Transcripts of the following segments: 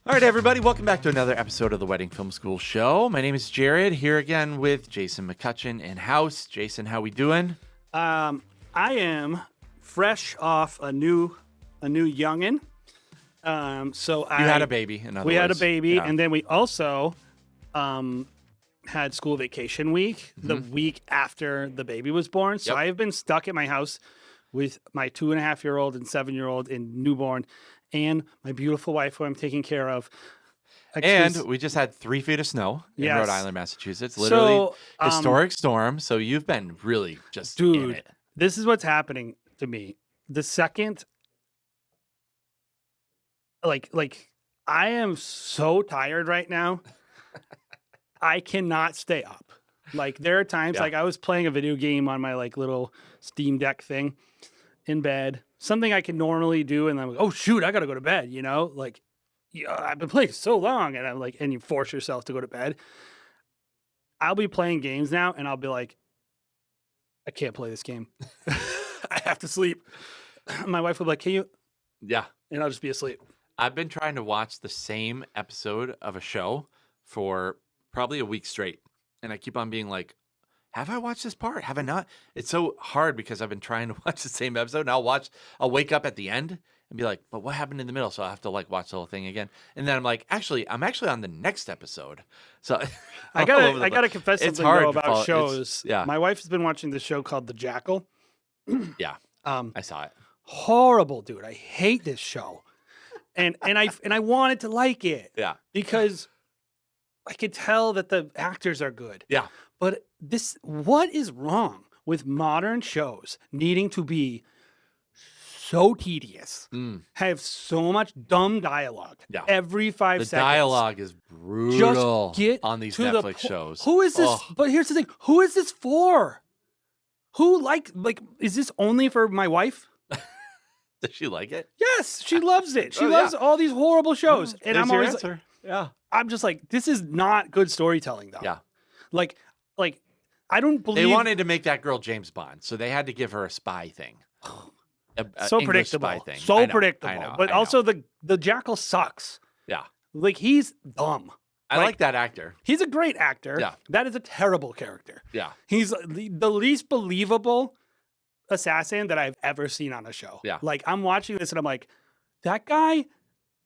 All right, everybody, welcome back to another episode of the Wedding Film School Show. My name is Jared, here again with Jason McCutcheon in house. Jason, how we doing? I am fresh off a new youngin. You had a baby, in other we had a words. baby, Yeah. and then we also had school vacation week the week after the baby was born. So Yep. I have been stuck at my house with my 2.5-year-old and 7-year-old and newborn, and my beautiful wife who I'm taking care of. And we just had 3 feet of snow in Yes. Rhode Island, Massachusetts. Literally So, historic storm. So you've been really just in dude, it. this is what's happening to me. The second, like I am so tired right now. I cannot stay up. Like there are times, Yeah. like I was playing a video game on my like little Steam Deck thing in bed, something I can normally do, and I'm like, oh shoot, I gotta go to bed. You know, like I've been playing so long, and I'm like, and you force yourself to go to bed. I'll be playing games now, and I'll be like, I can't play this game. I have to sleep. My wife will be like, can you? Yeah. And I'll just be asleep. I've been trying to watch the same episode of a show for probably a week straight. And I keep on being like, have I watched this part? Have I not? It's so hard because I've been trying to watch the same episode. And I'll wake up at the end and be like, but what happened in the middle? So I have to like watch the whole thing again. And then I'm like, I'm actually on the next episode. So I gotta confess It's something hard though to about follow- shows. yeah. My wife has been watching this show called The Jackal. Yeah, Um, I saw it. horrible, dude. I hate this show. And I wanted to like it Yeah. because I could tell that the actors are good. Yeah. But what is wrong with modern shows needing to be so tedious, Mm. have so much dumb dialogue Yeah. every 5 The seconds? dialogue is brutal get on these to the Netflix po- shows. Who is this? Ugh. But here's the thing: who is this for? Who like? Is this only for my wife? Does she like it? Yes, she loves it. She Oh, loves yeah. all these horrible shows, and There's I'm your always like, answer. Yeah. I'm just like, this is not good storytelling, though. Yeah. like I don't believe They wanted to make that girl James Bond, so they had to give her a spy thing. so English predictable, spy thing. so I know, predictable. I know, but I know. also the Jackal sucks. Yeah. Like he's dumb. I like that actor. He's a great actor. Yeah. That is a terrible character. Yeah. He's the least believable assassin that I've ever seen on a show. Yeah. Like I'm watching this and I'm like, that guy,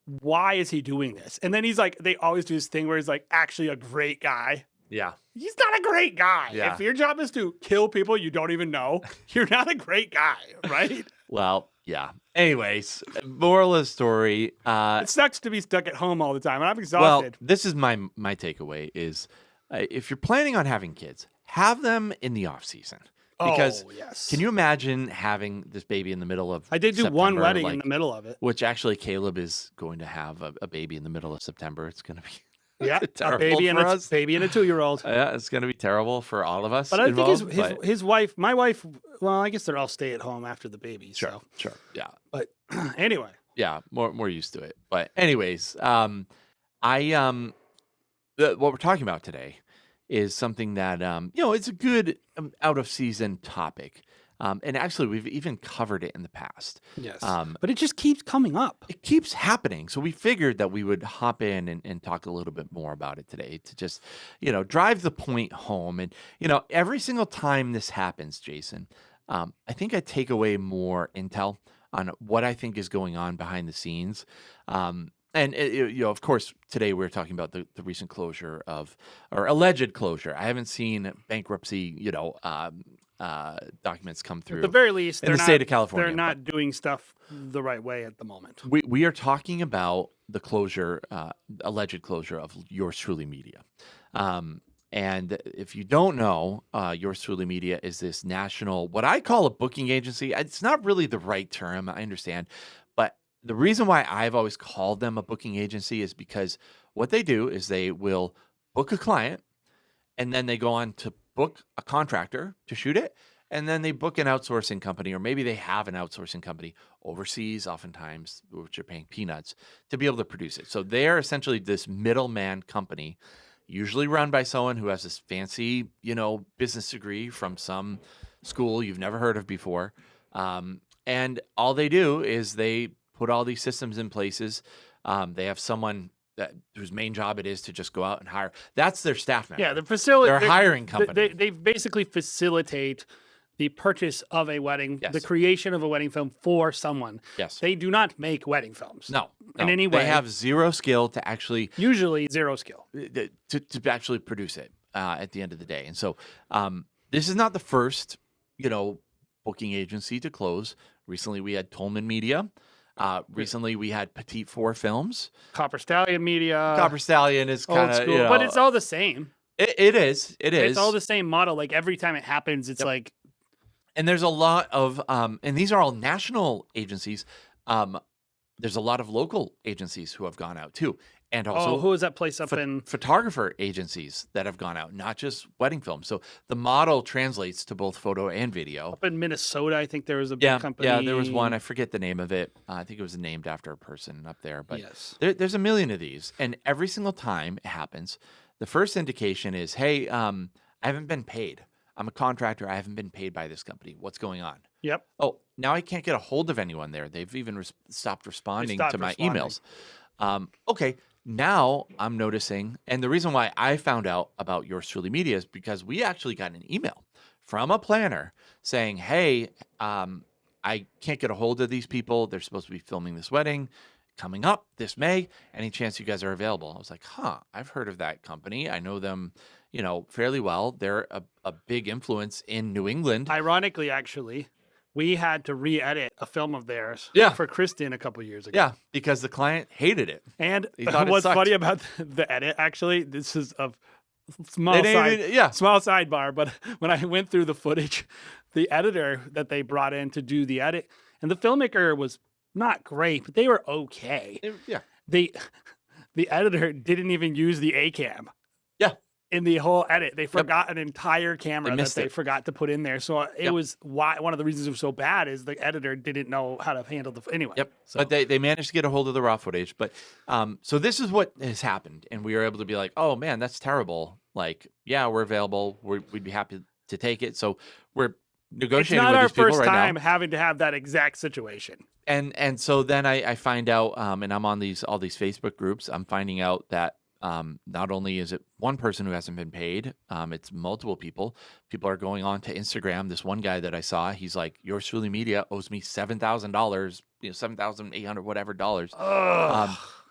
why is he doing this? And then he's like, they always do this thing where he's like actually a great guy. Yeah. He's not a great guy. Yeah. If your job is to kill people you don't even know, you're not a great guy, right? Well, yeah. Anyways, moral of the story. It sucks to be stuck at home all the time, and I'm Well, exhausted. this is my takeaway is if you're planning on having kids, have them in the off season. Because yes. can you imagine having this baby in the middle of I did do one September, wedding in like- the middle of it. which actually Caleb is going to have a baby in the middle of September. It's going to be Yeah, a terrible baby and for a us. baby and a 2-year-old. Yeah, it's going to be terrible for all of us. But I involved, think his wife, my wife. Well, I guess they're all stay at home after the baby. sure, So, sure, yeah, but anyway, yeah, more used to it. But anyways, what we're talking about today is something that it's a good out of season topic. And actually, we've even covered it in the past. yes. Um, But it just keeps coming up. It keeps happening. So we figured that we would hop in and talk a little bit more about it today to just, drive the point home. And, every single time this happens, Jason, I think I take away more intel on what I think is going on behind the scenes. Of course, today we're talking about the recent closure or alleged closure. I haven't seen bankruptcy, documents come through. At the very least, in they're the not, state of California, They're not doing stuff the right way at the moment. We are talking about the closure, alleged closure of Yours Truly Media. And if you don't know, Yours Truly Media is this national, what I call a booking agency. It's not really the right term, I understand. But the reason why I've always called them a booking agency is because what they do is they will book a client and then they go on to book a contractor to shoot it. And then they book an outsourcing company, or maybe they have an outsourcing company overseas, oftentimes, which are paying peanuts, to be able to produce it. So they are essentially this middleman company, usually run by someone who has this fancy, business degree from some school you've never heard of before. And all they do is they put all these systems in places. They have someone whose main job it is to just go out and hire. That's their staff member. Yeah, the facility. They're a hiring company. They basically facilitate the purchase of a wedding, the Yes. creation of a wedding film for someone. Yes. They do not make wedding films. No, in no. any way. They have zero skill to actually Usually zero skill. to actually produce it at the end of the day. And so this is not the first, booking agency to close. Recently, we had Tolman Media. Recently, we had Petite Four Films. Copper Stallion Media. Copper Stallion is old kind of, school, but it's all the same. It is. It's all the same model. Like every time it happens, it's like. And there's a lot of, and these are all national agencies. There's a lot of local agencies who have gone out too. And also, who is that place up in? Photographer agencies that have gone out, not just wedding films. So the model translates to both photo and video. Up in Minnesota, I think there was a big company. Yeah, there was one. I forget the name of it. I think it was named after a person up there. But yes, there's a million of these. And every single time it happens, the first indication is, hey, I haven't been paid. I'm a contractor. I haven't been paid by this company. What's going on? Yep. Oh, now I can't get a hold of anyone there. They've even stopped responding to my emails. Okay, now I'm noticing, and the reason why I found out about Yours Truly Media is because we actually got an email from a planner saying, hey, I can't get a hold of these people. They're supposed to be filming this wedding coming up this May. Any chance you guys are available? I was like, I've heard of that company. I know them, fairly well. They're a big influence in New England. Ironically, actually, we had to re-edit a film of theirs for Kristen a couple years ago. Yeah, because the client hated it. And what's funny about the edit, actually, this is a small sidebar, but when I went through the footage, the editor that they brought in to do the edit, and the filmmaker was not great, but they were okay. The editor didn't even use the A-cam. Yeah. In the whole edit, they forgot an entire camera that they forgot to put in there. So it was one of the reasons it was so bad is the editor didn't know how to handle anyway. Yep. So. But they managed to get a hold of the raw footage. But so this is what has happened, and we were able to be like, oh man, that's terrible. Like, yeah, we're available. We'd be happy to take it. So we're negotiating with these people right now. It's not our first time having to have that exact situation. And so then I find out, and I'm on all these Facebook groups. I'm finding out that. Not only is it one person who hasn't been paid, it's multiple people. People are going on to Instagram. This one guy that I saw, he's like, Yours Truly Media owes me $7,000, $7,800 whatever dollars.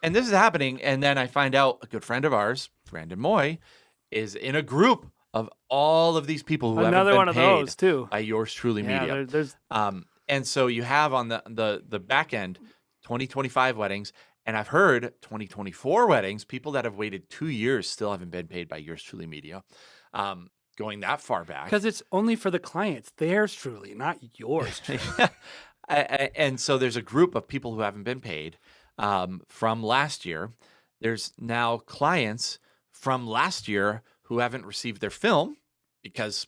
And this is happening. And then I find out a good friend of ours, Brandon Moy, is in a group of all of these people who haven't been paid. Another one of those too by Yours Truly Media. And so you have on the back end 2025 weddings. And I've heard 2024 weddings, people that have waited 2 years still haven't been paid by Yours Truly Media, going that far back. Because it's only for the clients, theirs truly, not yours truly. And so there's a group of people who haven't been paid from last year. There's now clients from last year who haven't received their film because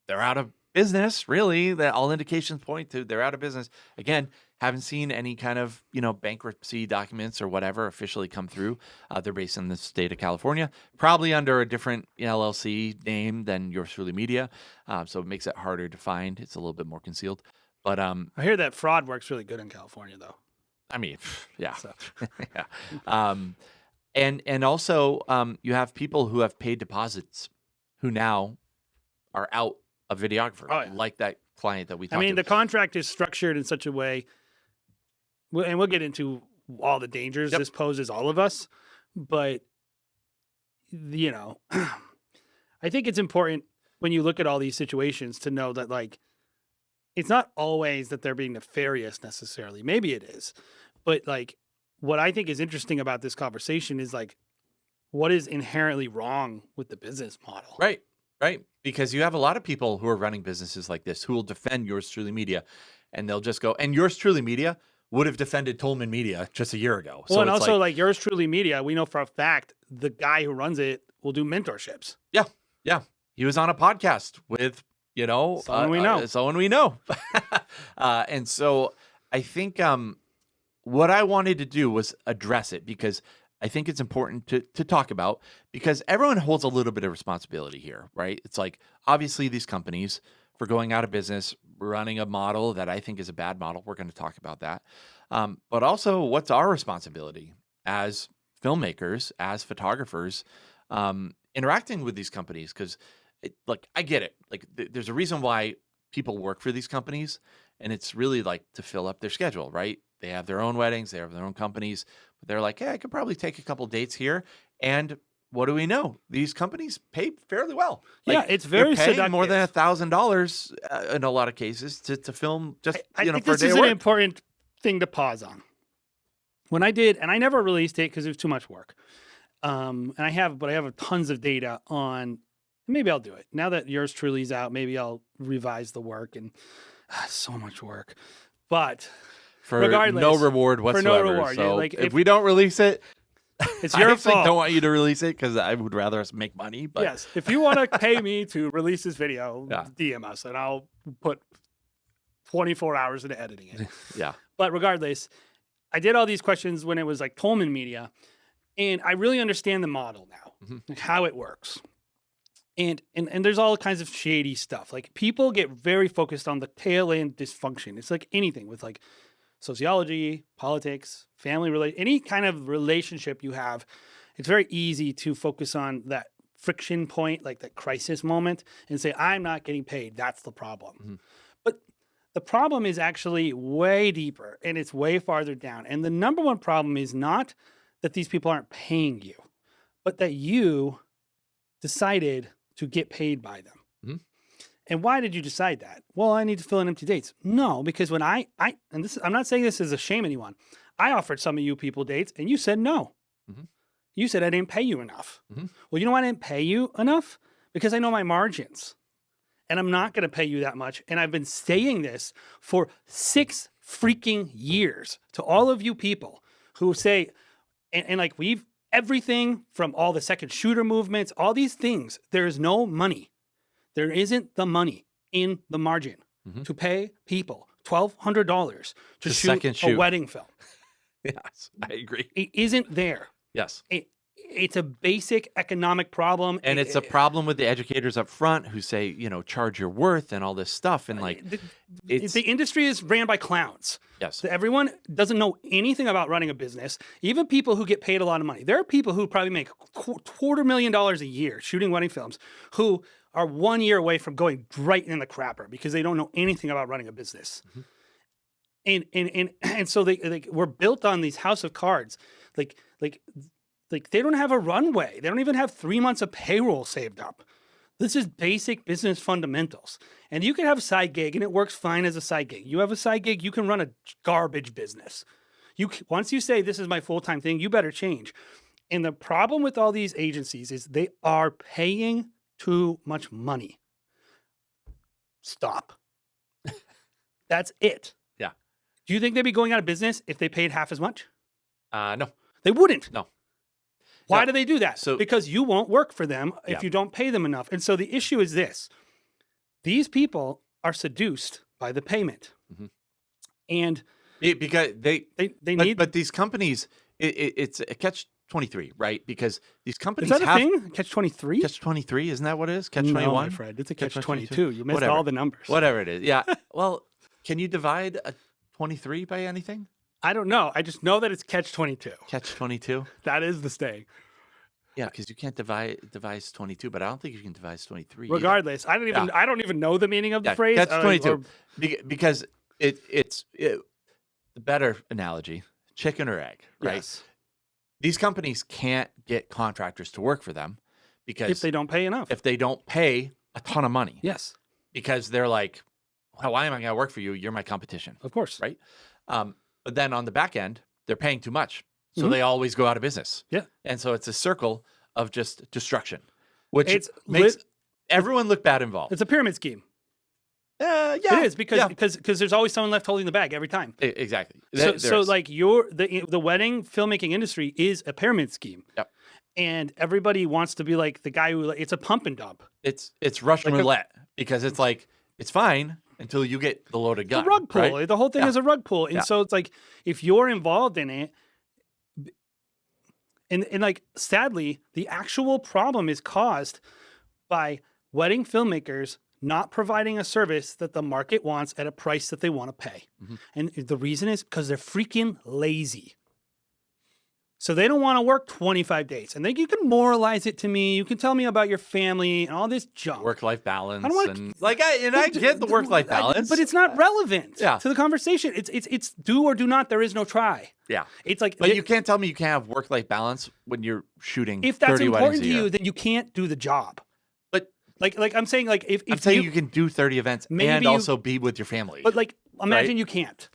they're out of business, really. All indications point to they're out of business. Again, haven't seen any kind of, bankruptcy documents or whatever officially come through. They're based in the state of California, probably under a different LLC name than Yours Truly Media. So it makes it harder to find. It's a little bit more concealed. But I hear that fraud works really good in California, though. I mean, yeah. So. Yeah. And also you have people who have paid deposits who now are out a videographer, like that client that we talked to. I mean, the contract is structured in such a way, and we'll get into all the dangers this poses all of us, but, I think it's important when you look at all these situations to know that, like, it's not always that they're being nefarious necessarily. Maybe it is, but, like, what I think is interesting about this conversation is, like, what is inherently wrong with the business model? Right. Because you have a lot of people who are running businesses like this who will defend Yours Truly Media, and they'll just go, and Yours Truly Media would have defended Tolman Media just a year ago. Well, so and also like Yours Truly Media, we know for a fact the guy who runs it will do mentorships. Yeah. He was on a podcast with, someone we know. Someone we know. And so I think what I wanted to do was address it because I think it's important to talk about because everyone holds a little bit of responsibility here, right? It's like, obviously these companies for going out of business, running a model that I think is a bad model. We're going to talk about that. But also what's our responsibility as filmmakers, as photographers, interacting with these companies. Because, like, I get it. Like, there's a reason why people work for these companies, and it's really like to fill up their schedule, right? They have their own weddings, they have their own companies, but they're like, hey, I could probably take a couple dates here. And what do we know? These companies pay fairly well. Yeah, Like, it's they're very paying more than seductive. $1,000 in a lot of cases to film just I think for a this day is of an work. important thing to pause on. When I did, and I never released it because it was too much work. But I have tons of data on. Maybe I'll do it now that yours truly is out. Maybe I'll revise the work and so much work. But For no regardless, reward for no whatsoever. reward, So like if we don't release it, it's I your actually fault. don't want you to release it because I would rather us make money. But Yes, if you want to pay me to release this video, Yeah. DM us and I'll put 24 hours into editing it. yeah, But regardless, I did all these questions when it was like Tolman Media, and I really understand the model now, Mhm. like how it works. And there's all kinds of shady stuff. Like people get very focused on the tail end dysfunction. It's like anything with like sociology, politics, any kind of relationship you have. It's very easy to focus on that friction point, like that crisis moment, and say, I'm not getting paid. That's the problem. Mhm. But the problem is actually way deeper and it's way farther down. And the number one problem is not that these people aren't paying you, but that you decided to get paid by them. Mhm. And why did you decide that? Well, I need to fill in empty dates. No, because when I'm not saying this as a shame anyone. I offered some of you people dates and you said no. Mhm. You said I didn't pay you enough. Mhm. Well, you know why I didn't pay you enough? Because I know my margins and I'm not going to pay you that much. And I've been saying this for 6 freaking years to all of you people who say, and like everything from all the second shooter movements, all these things, there is no money. There isn't the money in the margin Mhm. to pay people $1,200 to To shoot second a shoot. wedding film. Yes, I agree. It isn't there. Yes. It's a basic economic problem. And it's a problem with the educators up front who say, charge your worth and all this stuff. And like, it's, the industry is ran by clowns. yes, Everyone doesn't know anything about running a business. Even people who get paid a lot of money. There are people who probably make $250,000 a year shooting wedding films who are 1 year away from going right in the crapper because they don't know anything about running a business. Mhm. And so they were built on these house of cards. Like they don't have a runway. They don't even have 3 months of payroll saved up. This is basic business fundamentals. And you can have a side gig and it works fine as a side gig. You have a side gig, you can run a garbage business. Once you say this is my full-time thing, you better change. And the problem with all these agencies is they are paying too much money. Stop. That's it. Yeah. Do you think they'd be going out of business if they paid half as much? No, They wouldn't. no. Why No. do they do that? So- Because you won't work for them if Yeah. you don't pay them enough. And so the issue is this. These people are seduced by the payment. Mhm. And Because they need... but these companies, it's a catch-23, right? Because these Is companies that a have thing? Catch-23? Catch-23, isn't that what it is? No, my Catch-21? friend. It's a Catch-22? catch-22. You missed Whatever. all the numbers. Whatever it is. Yeah. Well, can you divide a 23 by anything? I don't know. I just know that it's catch-22. Catch-22? That is the saying. Yeah, because you can't devise 22, but I don't think you can devise 23 either. Regardless, I don't even know the meaning of the Yeah, phrase. catch-22. Because it's the better analogy, chicken or egg, right? Yes. These companies can't get contractors to work for them because If they don't pay enough. if they don't pay a ton of money, Yes, because they're like, well, why am I going to work for you? You're my competition, of course. right? But then on the back end, they're paying too much. So Mhm. they always go out of business. Yeah. And so it's a circle of just destruction, which It's makes everyone look bad involved. It's a pyramid scheme. Yeah. It is because there's always someone left holding the bag every time. Exactly. So like the wedding filmmaking industry is a pyramid scheme. Yep. And everybody wants to be like the guy who it's a pump and dump. It's Russian like a- roulette because it's like, it's fine until you get the loaded gun. The rug pull. right? The whole thing Yeah. is a rug pull. And Yeah. so it's like if you're involved in it, and like sadly, the actual problem is caused by wedding filmmakers not providing a service that the market wants at a price that they want to pay. Mhm. And the reason is because they're freaking lazy. So they don't want to work 25 days. And then you can moralize it to me. You can tell me about your family and all this junk. Work-life balance. I don't want And I get the work-life balance. But it's not relevant yeah. to the conversation. It's do or do not. There is no try. Yeah. It's like, but you can't tell me you can't have work-life balance when you're shooting if that's 30 weddings important a to year. you, then you can't do the job. But like I'm saying, like if I'm saying you can do 30 events and also be with your family. But like, imagine right? you can't.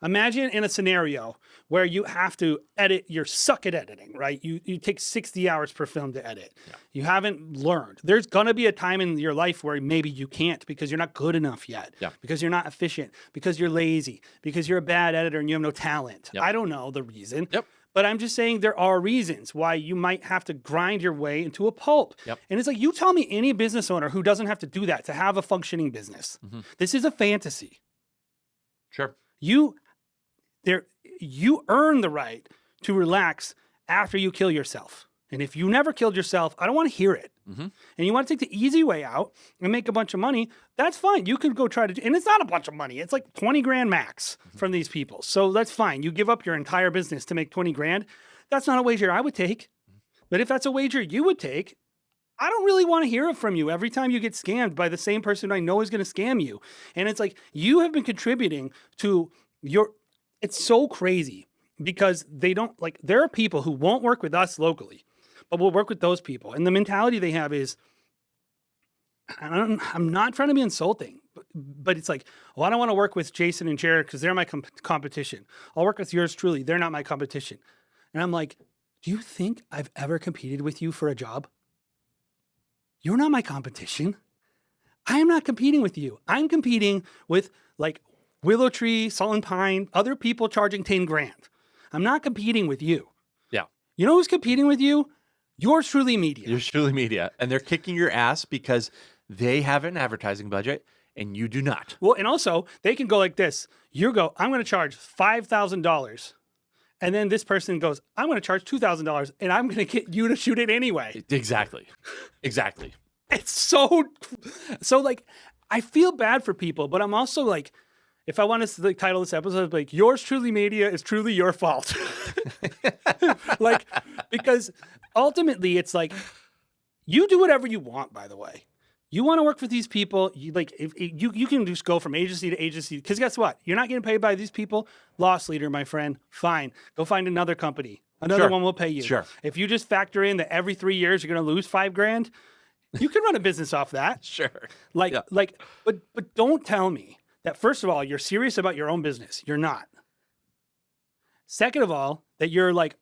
Imagine in a scenario where you have to edit, you suck at editing, right? You take 60 hours per film to edit. Yeah. You haven't learned. There's going to be a time in your life where maybe you can't because you're not good enough yet, because you're not efficient, because you're lazy, because you're a bad editor and you have no talent. I don't know the reason. But I'm just saying there are reasons why you might have to grind your way into a pulp. And it's like, you tell me any business owner who doesn't have to do that to have a functioning business. This is a fantasy. Sure. You earn the right to relax after you kill yourself. And if you never killed yourself, I don't want to hear it. And you want to take the easy way out and make a bunch of money, that's fine. You could go try to do, and it's not a bunch of money. It's like 20 grand max from these people. So that's fine. You give up your entire business to make 20 grand. That's not a wager I would take. But if that's a wager you would take, I don't really want to hear it from you every time you get scammed by the same person I know is going to scam you. And it's like, you have been contributing to it's so crazy because they don't, like, there are people who won't work with us locally, but will work with those people. And the mentality they have is, I'm not trying to be insulting, but it's like, well, I don't want to work with Jason and Jared because they're my competition. I'll work with yours truly. They're not my competition. And I'm like, do you think I've ever competed with you for a job? You're not my competition. I am not competing with you. I'm competing with like Willow Tree, Salt and Pine, other people charging 10 grand. I'm not competing with you. Yeah. You know who's competing with you? Yours truly media. Yours truly media. And they're kicking your ass because they have an advertising budget and you do not. Well, and also they can go like this. You go, I'm going to charge $5,000. And then this person goes, I'm going to charge $2,000 and I'm going to get you to shoot it anyway. Exactly. Exactly. It's so like, I feel bad for people, but I'm also like, if I want to like, title this episode, like, yours truly media is truly your fault. Like, because ultimately it's like, you do whatever you want, by the way. You want to work with these people, you like, if you can just go from agency to agency, because guess what? You're not getting paid by these people. Loss leader, my friend. Fine. Go find another company. Another one will pay you. Sure. If you just factor in that every 3 years you're going to lose $5 grand, you can run a business off that. Sure. But don't tell me that, first of all, you're serious about your own business. You're not. Second of all, that you're like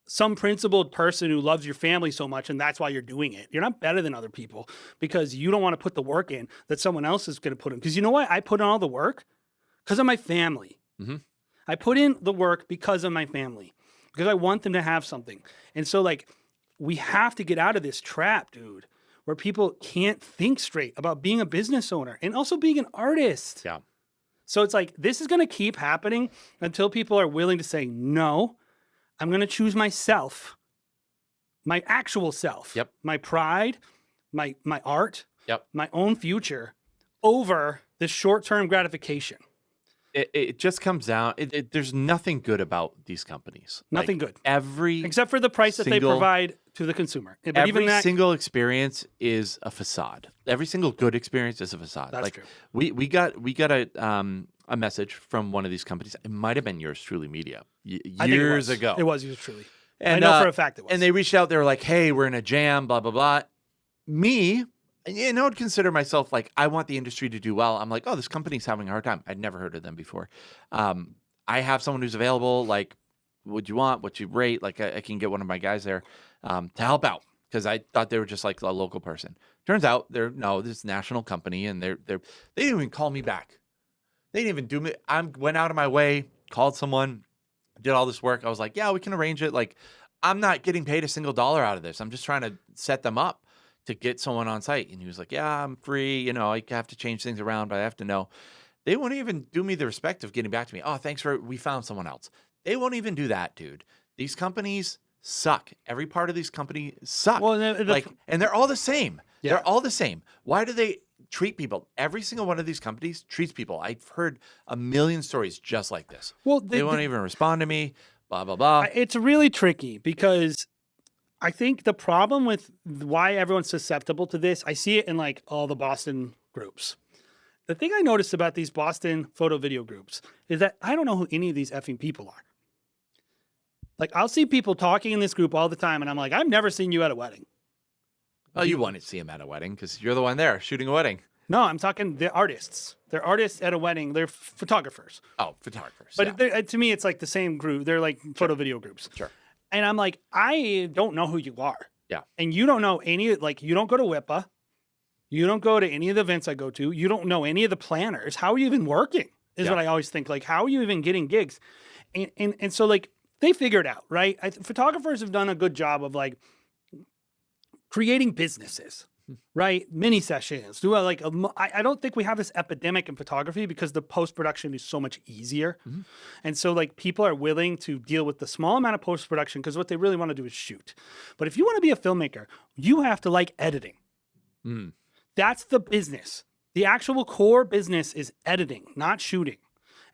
some principled person who loves your family so much and that's why you're doing it. You're not better than other people because you don't want to put the work in that someone else is going to put in. Because you know why I put in all the work? Because of my family. I put in the work because of my family. Because I want them to have something. And so like, we have to get out of this trap, dude, where people can't think straight about being a business owner and also being an artist. Yeah. So it's like, this is going to keep happening until people are willing to say, no, I'm going to choose myself, my actual self, my pride, my art, my own future over this short-term gratification. It just comes down. There's nothing good about these companies. Nothing like, good. Except for the price that they provide to the consumer. But every single experience is a facade. Every single good experience is a facade. That's like true. We got a message from one of these companies. It might have been Yours Truly Media years ago. It was Yours Truly. And, I know for a fact it was. And they reached out. They were like, "Hey, we're in a jam. Blah blah blah." Me. And I would consider myself like, I want the industry to do well. I'm like, oh, this company's having a hard time. I'd never heard of them before. I have someone who's available. Like, what you want? What you rate? Like, I can get one of my guys there to help out because I thought they were just like a local person. Turns out they're this national company, and they didn't even call me back. They didn't even do me. I went out of my way, called someone, did all this work. I was like, yeah, we can arrange it. Like, I'm not getting paid a single dollar out of this. I'm just trying to set them up to get someone on site. And he was like, yeah, I'm free. You know, I have to change things around, but I have to know. They won't even do me the respect of getting back to me. Oh, we found someone else. They won't even do that, dude. These companies suck. Every part of these companies suck. Well, and they're all the same. Yeah. They're all the same. Why do they treat people? Every single one of these companies treats people. I've heard a million stories just like this. Well, they won't even respond to me. blah, blah, blah. It's really tricky because I think the problem with why everyone's susceptible to this, I see it in like all the Boston groups. The thing I noticed about these Boston photo video groups is that I don't know who any of these effing people are. Like, I'll see people talking in this group all the time, and I'm like, I've never seen you at a wedding. Oh, you want to see him at a wedding because you're the one there shooting a wedding. No, I'm talking the artists. They're artists at a wedding. They're photographers. Oh, photographers. But to me, it's like the same group. They're like photo video groups. Sure. And I'm like, I don't know who you are. Yeah. And you don't know any, like, you don't go to WIPA. You don't go to any of the events I go to. You don't know any of the planners. How are you even working? Is what I always think. Like, how are you even getting gigs? And so, like, they figure it out, right? Photographers have done a good job of, like, creating businesses, right? Mini sessions. I don't think we have this epidemic in photography because the post-production is so much easier. And so, like, people are willing to deal with the small amount of post-production because what they really want to do is shoot. But if you want to be a filmmaker, you have to like editing. That's the business. The actual core business is editing, not shooting.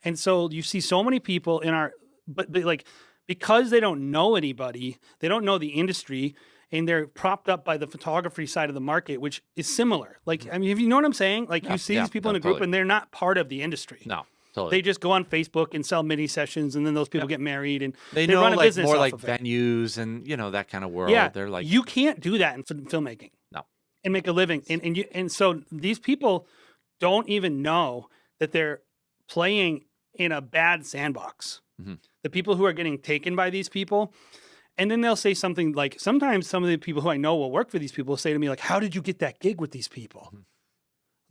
And so you see so many people in our, but like, because they don't know anybody, they don't know the industry, and they're propped up by the photography side of the market, which is similar. Like, I mean, if you know what I'm saying? Like, you see these people in a group and they're not part of the industry. No, totally. They just go on Facebook and sell mini sessions, and then those people get married, and they they know run a like business more off like of it. venues and, you know, that kind of world. Yeah, They're like, you can't do that in filmmaking. No. And make a living. And so these people don't even know that they're playing in a bad sandbox. The people who are getting taken by these people, and then they'll say something like, sometimes some of the people who I know will work for these people say to me, like, how did you get that gig with these people?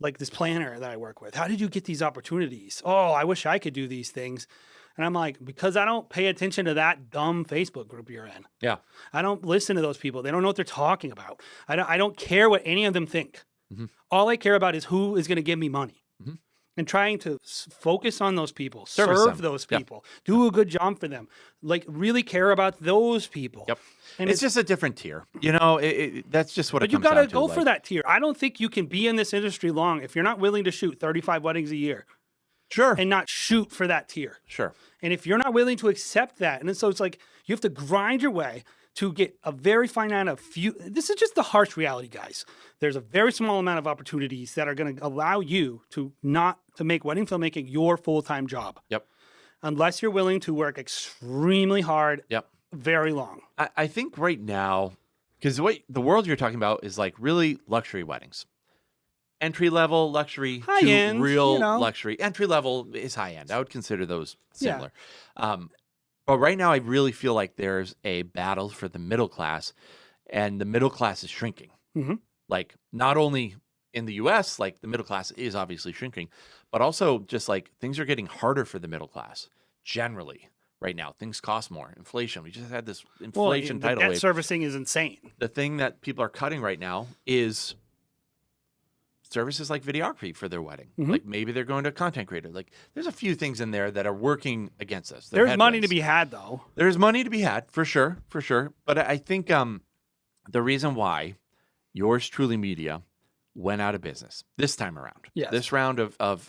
Like this planner that I work with, how did you get these opportunities? Oh, I wish I could do these things. And I'm like, because I don't pay attention to that dumb Facebook group you're in. Yeah. I don't listen to those people. They don't know what they're talking about. I don't care what any of them think. All I care about is who is going to give me money. And trying to focus on those people, serve those people, do a good job for them, like really care about those people. Yep. And it's just a different tier. You know, that's just what it comes down to. But you got to go like, for that tier. I don't think you can be in this industry long if you're not willing to shoot 35 weddings a year. Sure. And not shoot for that tier. Sure. And if you're not willing to accept that, and so it's like you have to grind your way to get a very finite few. This is just the harsh reality, guys. There's a very small amount of opportunities that are going to allow you to not to make wedding filmmaking your full-time job. Yep. Unless you're willing to work extremely hard. Yep. Very long. I think right now, because the world you're talking about is like really luxury weddings. Entry level luxury high to end, real luxury. Entry level is high end. I would consider those similar. But right now, I really feel like there's a battle for the middle class, and the middle class is shrinking. Like, not only in the US, like the middle class is obviously shrinking, but also just like things are getting harder for the middle class generally right now. Things cost more. Inflation. We just had this inflation tidal debt wave. servicing is insane. The thing that people are cutting right now is services like videography for their wedding. Like maybe they're going to a content creator. Like there's a few things in there that are working against us. There's money to be had, though. There's money to be had for sure. But I think the reason why Yours Truly Media went out of business this time around, this round of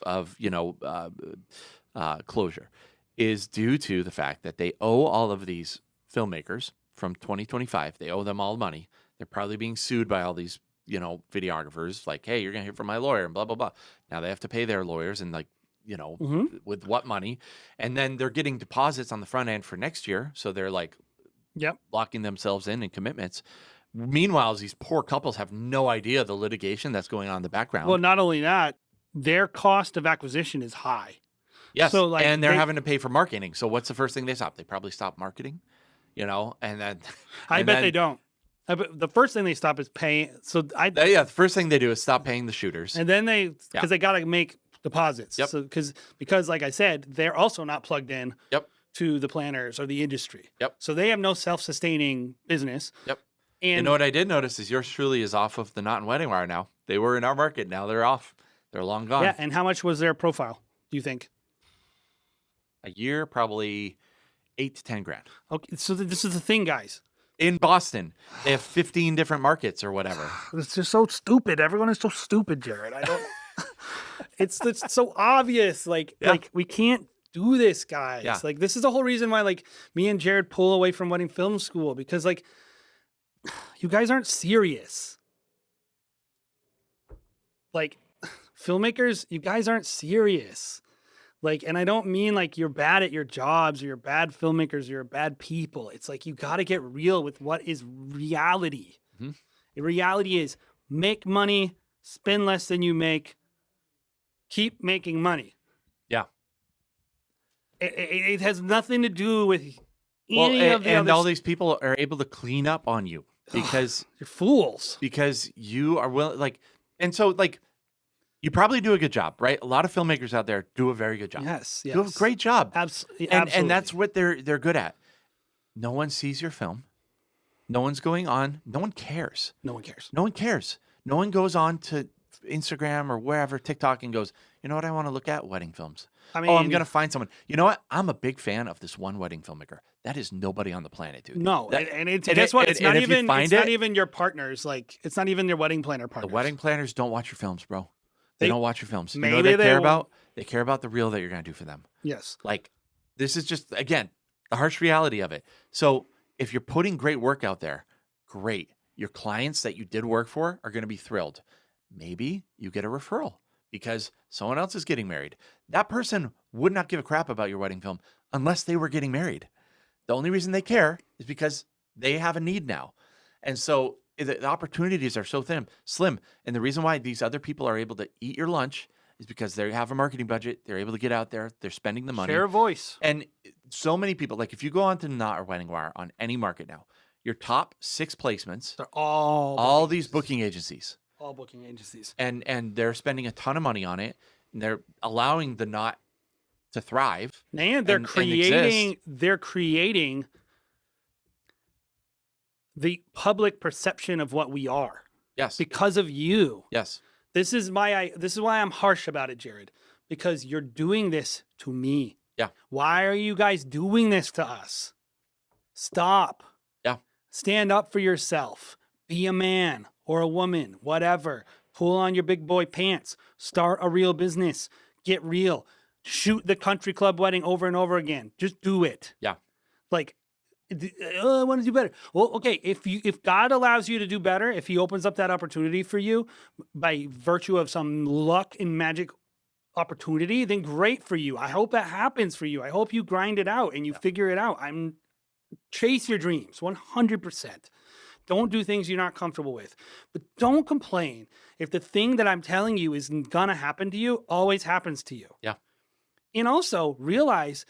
closure, is due to the fact that they owe all of these filmmakers from 2025. They owe them all money. They're probably being sued by all these videographers, like, hey, you're going to hear from my lawyer and blah, blah, blah. Now they have to pay their lawyers and with what money? And then they're getting deposits on the front end for next year. So they're like locking themselves in commitments. Meanwhile, these poor couples have no idea the litigation that's going on in the background. Well, not only that, their cost of acquisition is high. Yes, so, like, and they're having to pay for marketing. So what's the first thing they stop? They probably stop marketing, and then... I bet they don't. The first thing they stop is paying. So the first thing they do is stop paying the shooters, and then because they got to make deposits. Yep. So because like I said, they're also not plugged in. To the planners or the industry. So they have no self-sustaining business. And you know what I did notice is Yours Truly is off of the Not in Wedding Wire now. They were in our market. Now they're off. They're long gone. Yeah. And how much was their profile, do you think? A year, probably $8,000 to $10,000. Okay. So this is the thing, guys. In Boston, they have 15 different markets or whatever. It's just so stupid. Everyone is so stupid, Jared. I don't. It's so obvious. Like we can't do this, guys. Yeah. Like, this is the whole reason why, like, me and Jared pull away from wedding film school, because, like, you guys aren't serious. Like, filmmakers, you guys aren't serious. Like, and I don't mean like you're bad at your jobs or you're bad filmmakers or you're bad people. It's like you got to get real with what is reality. Mhm. The reality is make money, spend less than you make, keep making money. Yeah. It has nothing to do with Well, any of the and other. all these people are able to clean up on you because You're fools. you are willing, like, and so like you probably do a good job, right? A lot of filmmakers out there do a very good job. Yes, Do a yes. great job. Absolutely. And that's what they're good at. No one sees your film. No one's going on. No one cares. No one cares. No one cares. No one goes on to Instagram or wherever, TikTok, and goes, you know what I want to look at? Wedding films. I Oh, I'm mean- going to find someone. You know what? I'm a big fan of this one wedding filmmaker. That is nobody on the planet, dude. No, That- and it's and guess it- what? and- It's and not if you even. find It's not it- even your partners. Like, it's not even your wedding planner The partners. wedding planners don't watch your films, bro. They They- don't watch your films. You know what maybe they they care won't. about? They care about the reel that you're going to do for them. Yes. Like, this is just, again, the harsh reality of it. So if you're putting great work out there, great. Your clients that you did work for are going to be thrilled. Maybe you get a referral because someone else is getting married. That person would not give a crap about your wedding film unless they were getting married. The only reason they care is because they have a need now. And so the opportunities are so slim. And the reason why these other people are able to eat your lunch is because they have a marketing budget. They're able to get out there. They're spending the money. Share a voice. And so many people, like if you go on to Not or Wedding Wire on any market now, your top 6 placements, They're all all booking these agencies. booking agencies, All booking agencies. and they're spending a ton of money on it. And they're allowing the Knot to thrive. And they're and creating. exist. They're creating the public perception of what we are Yes. because of you. Yes. This is why I'm harsh about it, Jared, because you're doing this to me. Yeah. Why are you guys doing this to us? Stop. Yeah. Stand up for yourself. Be a man or a woman, whatever. Pull on your big boy pants. Start a real business. Get real. Shoot the country club wedding over and over again. Just do it. Yeah. Like, I want to do better. Well, okay, if God allows you to do better, if he opens up that opportunity for you by virtue of some luck and magic opportunity, then great for you. I hope that happens for you. I hope you grind it out and you figure it out. Chase your dreams 100%. Don't do things you're not comfortable with. But don't complain if the thing that I'm telling you is gonna happen to you always happens to you. Yeah. And also realize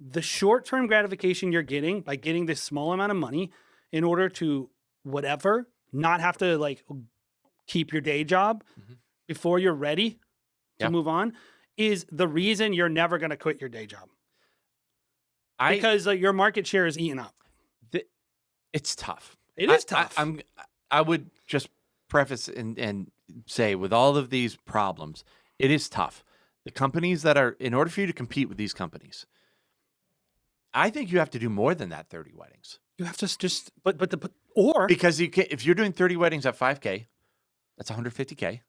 the short-term gratification you're getting by getting this small amount of money in order to whatever, not have to like keep your day job Mhm. before you're ready to Yeah. move on, is the reason you're never going to quit your day job. Because like, your market share is eaten up. It's tough. It is tough. I would just preface and say, with all of these problems, it is tough. The companies that are, in order for you to compete with these companies, I think you have to do more than that 30 weddings. You have to just, or Because you can, if you're doing 30 weddings at 5K, that's 150K.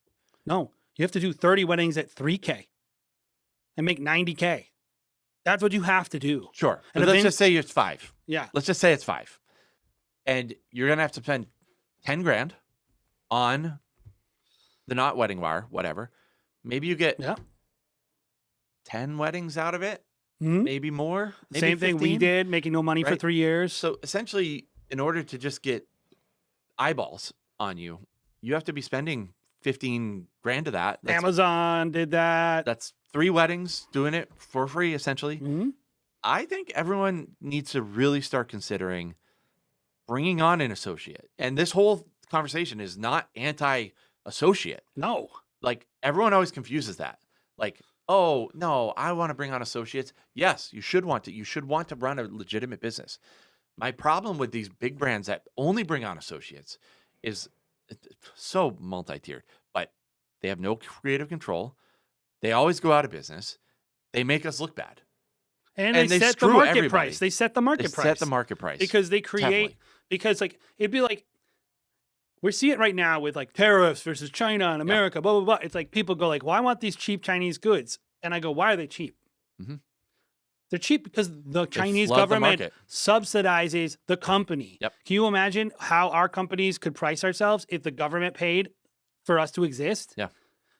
no, you have to do 30 weddings at 3K and make 90K. That's what you have to do. Sure. And But let's then- just say it's 5. Yeah. Let's just say it's 5. And you're going to have to spend 10 grand on the Not Wedding Wire, whatever. Maybe you get Yeah. 10 weddings out of it, Mhm. maybe more. Maybe Same thing we 15. did, making no money for Right. 3 years. So essentially, in order to just get eyeballs on you, you have to be spending 15 grand of that. Amazon did that. That's 3 weddings doing it for free, essentially. Mhm. I think everyone needs to really start considering bringing on an associate. And this whole conversation is not anti-associate. No. Like, everyone always confuses that. Like, oh, no, I want to bring on associates. Yes, you should want to. You should want to run a legitimate business. My problem with these big brands that only bring on associates is it's so multi-tiered, but they have no creative control. They always go out of business. They make us look bad. And And they they set the screw market everybody. price. They set the market They price. set the market price. Because they create, Definitely. because like, it'd be like, we see it right now with like tariffs versus China and America, blah, blah, blah. It's like people go like, well, I want these cheap Chinese goods. And I go, why are they cheap? Mhm. They're cheap because the Chinese flood the government market. subsidizes the company. Yep. Can you imagine how our companies could price ourselves if the government paid for us to exist? Yeah.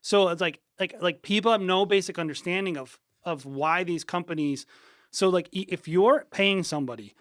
So it's like people have no basic understanding of why these companies. So like if you're paying somebody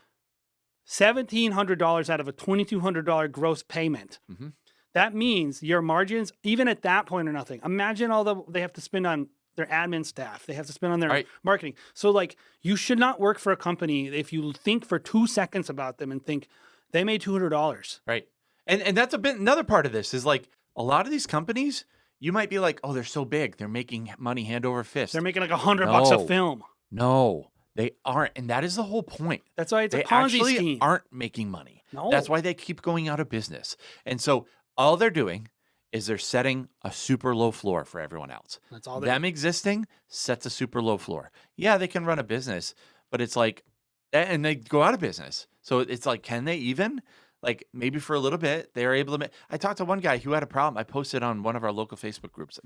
$1,700 out of a $2,200 gross payment, Mhm. that means your margins, even at that point, are nothing. Imagine all they have to spend on their admin staff. They have to spend on their Right. marketing. So like you should not work for a company if you think for 2 seconds about them and think they made $200. Right. And that's another part of this is like a lot of these companies, you might be like, oh, they're so big. They're making money hand over fist. They're making like $100 a No. film. No, they aren't. And that is the whole point. That's why it's They a Ponzi actually scheme. aren't making money. No. That's why they keep going out of business. And so all they're doing is they're setting a super low floor for everyone else. That's all they Them existing sets a super low floor. Yeah, they can run a business, but it's like, and they go out of business. So it's like, can they even? Like maybe for a little bit, they're able to. I talked to one guy who had a problem. I posted on one of our local Facebook groups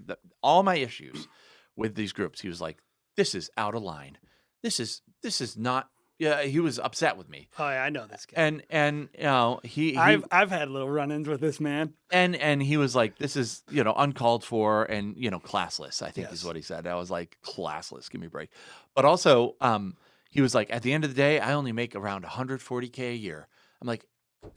all my issues with these groups. He was like, "This is out of line. This is not." Yeah, he was upset with me. Oh yeah, I know this guy. And you know I've had little run-ins with this man. and he was like, "This is uncalled for and classless." I think is Yes. what he said. I was like, "Classless, give me a break." But also, he was like, "At the end of the day, I only make around 140K a year." I'm like,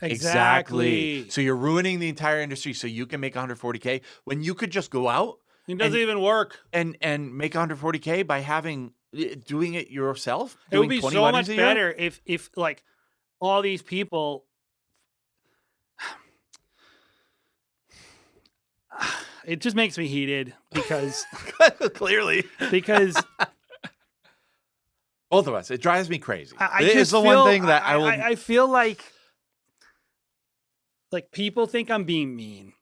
exactly. So you're ruining the entire industry so you can make 140K when you could just go out It doesn't even work. and make 140K by doing it yourself. It would doing be 20 so weddings much a year? better if like all these people. It just makes me heated because Clearly. because Both of us. It drives me crazy. I It's just the feel, one thing that I will. I feel like people think I'm being mean.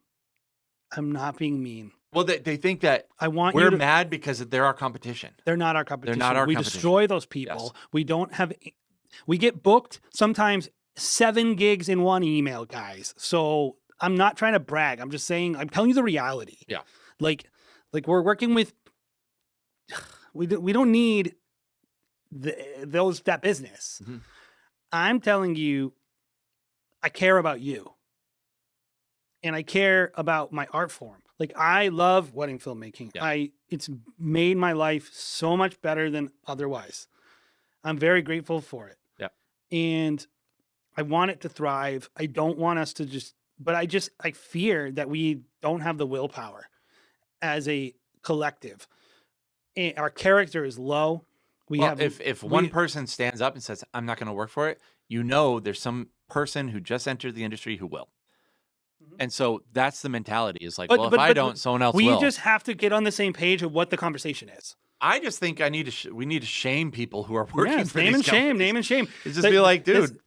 I'm not being mean. Well, they think that I want we're you to, mad because they're our competition. they're not our competition. not our we competition. destroy those people. We don't have. We get booked sometimes 7 gigs in one email, guys. So I'm not trying to brag. I'm just saying. I'm telling you the reality. Yeah. Like we're working with. We don't need that business. Mhm. I'm telling you, I care about you. And I care about my art form. Like I love wedding filmmaking. Yeah. It's made my life so much better than otherwise. I'm very grateful for it. Yeah. And I want it to thrive. I don't want us to I fear that we don't have the willpower as a collective. And our character is low. If one person stands up and says, "I'm not going to work for it," there's some person who just entered the industry who will. And so that's the mentality. Is like, well, if I don't, someone else will. We just have to get on the same page of what the conversation is. I just think we need to shame people who are working Yes, for name these and shame, companies. name and shame. It's just be like, dude,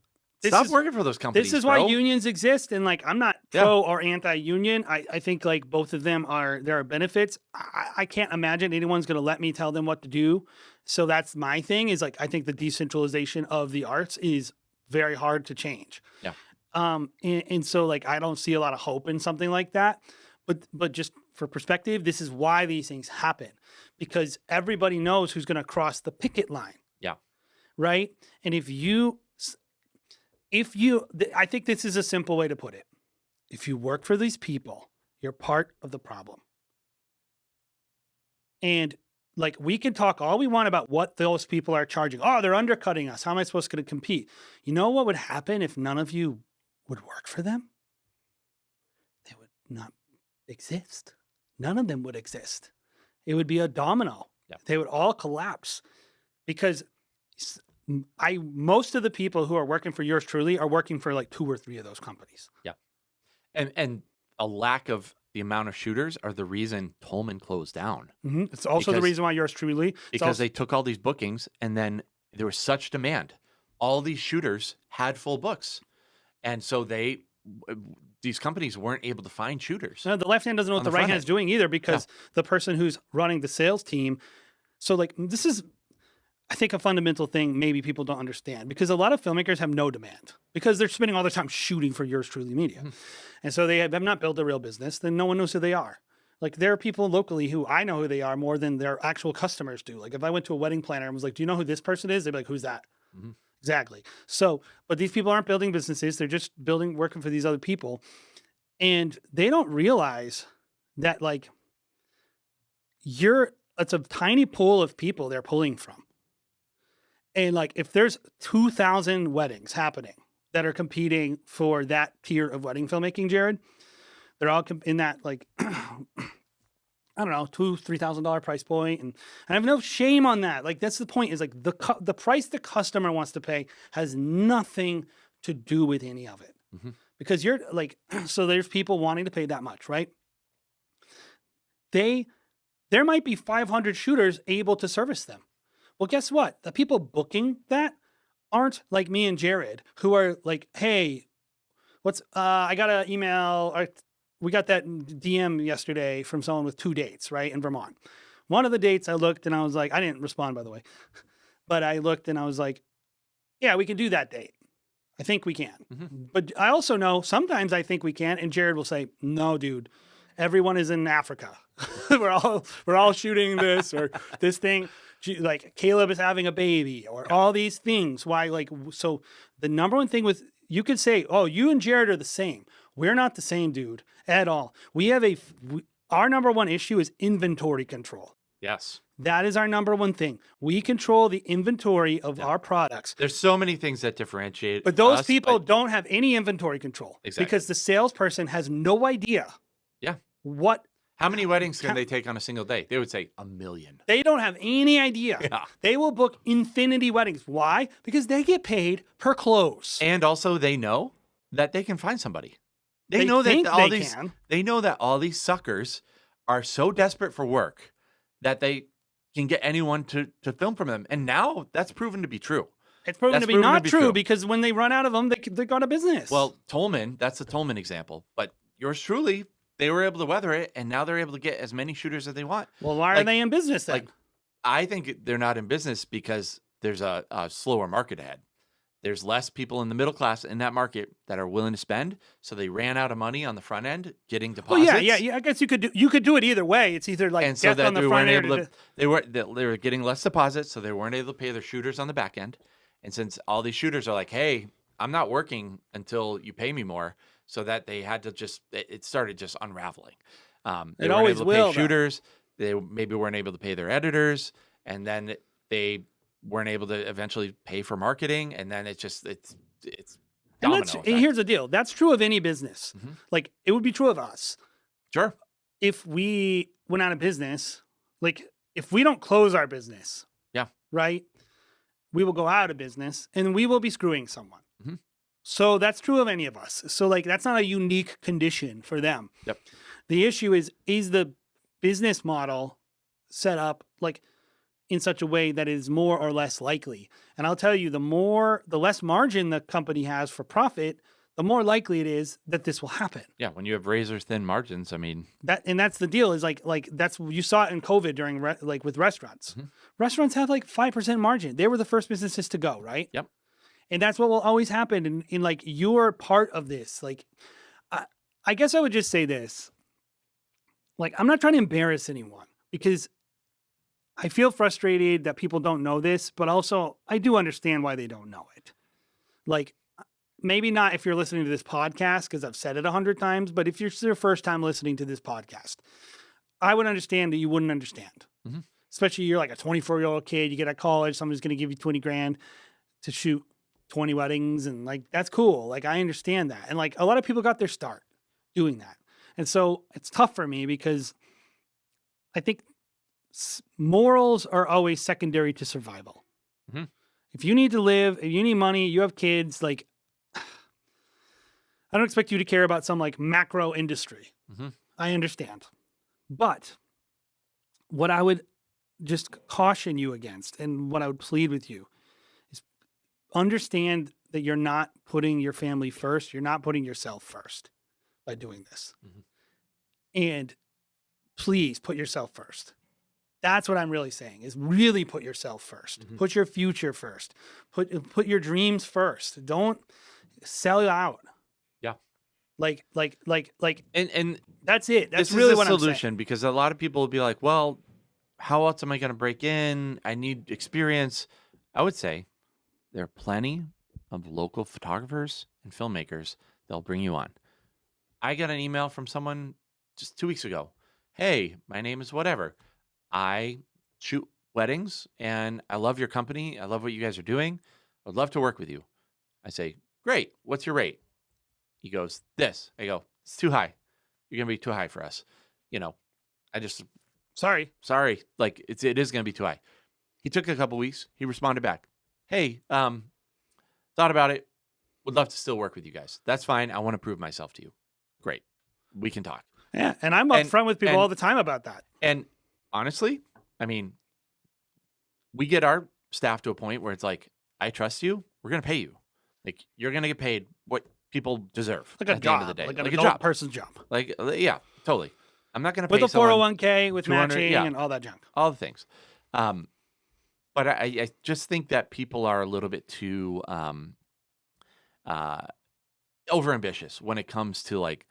stop is- working for those companies. This is why bro. unions exist, and like I'm not pro or anti-union. I think like both of them there are benefits. I can't imagine anyone's going to let me tell them what to do. So that's my thing. Is like I think the decentralization of the arts is very hard to change. Yeah. And so like I don't see a lot of hope in something like that. But just for perspective, this is why these things happen, because everybody knows who's going to cross the picket line. Yeah. Right. And I think this is a simple way to put it. If you work for these people, you're part of the problem. And like we can talk all we want about what those people are charging. Oh, they're undercutting us. How am I supposed to compete? You know what would happen if none of you would work for them? They would not exist. None of them would exist. It would be a domino. Yeah. They would all collapse because most of the people who are working for yours truly are working for like 2 or 3 of those companies. Yeah. And a lack of the amount of shooters are the reason Tolman closed down. Mm-hmm. It's also the reason why yours truly. Because they took all these bookings and then there was such demand. All these shooters had full books. And so these companies weren't able to find shooters. No, the left hand doesn't know what the right hand's doing either, because the person who's running the sales team. So like this is, I think, a fundamental thing maybe people don't understand, because a lot of filmmakers have no demand because they're spending all their time shooting for yours truly media. And so they have not built a real business. Then no one knows who they are. Like there are people locally who I know who they are more than their actual customers do. Like if I went to a wedding planner and was like, "Do you know who this person is?" They'd be like, "Who's that?" Mhm. Exactly. So, but these people aren't building businesses. They're just working for these other people. And they don't realize that like it's a tiny pool of people they're pulling from. And like if there's 2,000 weddings happening that are competing for that tier of wedding filmmaking, Jared, they're all in that like I don't know, $2,000-$3,000 price point, and I have no shame on that. Like that's the point. Is like the price the customer wants to pay has nothing to do with any of it, Mhm. because you're like, so there's people wanting to pay that much, right? There might be 500 shooters able to service them. Well, guess what? The people booking that aren't like me and Jared, who are like, hey, I got an email, or we got that DM yesterday from someone with 2 dates, right, in Vermont. One of the dates I looked and I was like, I didn't respond, by the way, but I looked and I was like, yeah, we can do that date. I think we can. Mhm. But I also know sometimes I think we can, and Jared will say, no, dude, everyone is in Africa. we're all shooting this or this thing. Like Caleb is having a baby or all these things. Why, like, so the number one thing with, you could say, oh, you and Jared are the same. We're not the same, dude, at all. We have our number one issue is inventory control. Yes. That is our number one thing. We control the inventory of our products. There's so many things that differentiate But those us, people but don't have any inventory control Exactly. because the salesperson has no idea yeah. what. How many weddings can they take on a single day? They would say 1,000,000. They don't have any idea. Yeah. They will book infinity weddings. Why? Because they get paid per close. And also they know that they can find somebody. They They know that think all they these can. they know that all these suckers are so desperate for work that they can get anyone to film from them. And now that's proven to be true. It's proven That's to be proven to not be true true. because when they run out of them, they go out of business. Well, Tolman, that's the Tolman example. But yours truly, they were able to weather it, and now they're able to get as many shooters as they want. well, why are like- they in business then? Like, I think they're not in business because there's a slower market ahead. There's less people in the middle class in that market that are willing to spend, so they ran out of money on the front end getting well, deposits. yeah. I guess you could do it either way. It's either like And so death that on the they front weren't end. able to, they were getting less deposits, so they weren't able to pay their shooters on the back end. And since all these shooters are like, hey, I'm not working until you pay me more, so that they had to it started just unraveling. They It weren't always able to will, pay though. shooters. They maybe weren't able to pay their editors, and then they weren't able to eventually pay for marketing, and then it's And domino that's, effect. here's the deal. That's true of any business. Mhm. Like it would be true of us. Sure. If we went out of business, like if we don't close our business, Yeah. right, we will go out of business and we will be screwing someone. Mhm. So that's true of any of us. So like that's not a unique condition for them. Yep. The issue is the business model set up like in such a way that is more or less likely. And I'll tell you, the less margin the company has for profit, the more likely it is that this will happen. Yeah. When you have razor thin margins, I mean, That's the deal. Is like that's, you saw it in COVID during like with restaurants. Mhm. Restaurants have like 5% margin. They were the first businesses to go, right? Yep. And that's what will always happen. In like you're part of this. Like, I guess I would just say this. Like, I'm not trying to embarrass anyone because I feel frustrated that people don't know this, but also I do understand why they don't know it. Like, maybe not if you're listening to this podcast, because I've said it 100 times, but if you're your first time listening to this podcast, I would understand that you wouldn't understand. Mhm. Especially you're like a 24-year-old kid, you get out of college, somebody's going to give you 20 grand to shoot 20 weddings. And like, that's cool. Like, I understand that. And like, a lot of people got their start doing that. And so it's tough for me because I think morals are always secondary to survival. Mhm. If you need to live, if you need money, you have kids, like, I don't expect you to care about some like macro industry. Mhm. I understand. But what I would just caution you against and what I would plead with you is understand that you're not putting your family first. You're not putting yourself first by doing this. Mhm. And please put yourself first. That's what I'm really saying is really put yourself first. Mhm. Put your future first. Put your dreams first. Don't sell out. Yeah. Like And that's it. That's this is really a what I'm saying. solution because a lot of people will be like, well, how else am I going to break in? I need experience. I would say there are plenty of local photographers and filmmakers that'll bring you on. I got an email from someone just 2 weeks ago. Hey, my name is whatever. I shoot weddings and I love your company. I love what you guys are doing. I'd love to work with you. I say, great. What's your rate? He goes, this. I go, it's too high. You're going to be too high for us. You know, I just, Sorry. sorry. Like it is going to be too high. He took a couple weeks. He responded back. Hey, thought about it. Would love to still work with you guys. That's fine. I want to prove myself to you. Great. We can talk. Yeah, and I'm And upfront with people and all the time about that. and honestly, I mean, we get our staff to a point where it's like, I trust you. We're going to pay you. Like you're going to get paid what people deserve Like a at the end of the job, day. like an Like a adult job. person's job. Like yeah, totally. I'm not going to With pay a someone 401k, with 200 matching yeah, and all that junk. all the things. But I just think that people are a little bit too uh, overambitious when it comes to like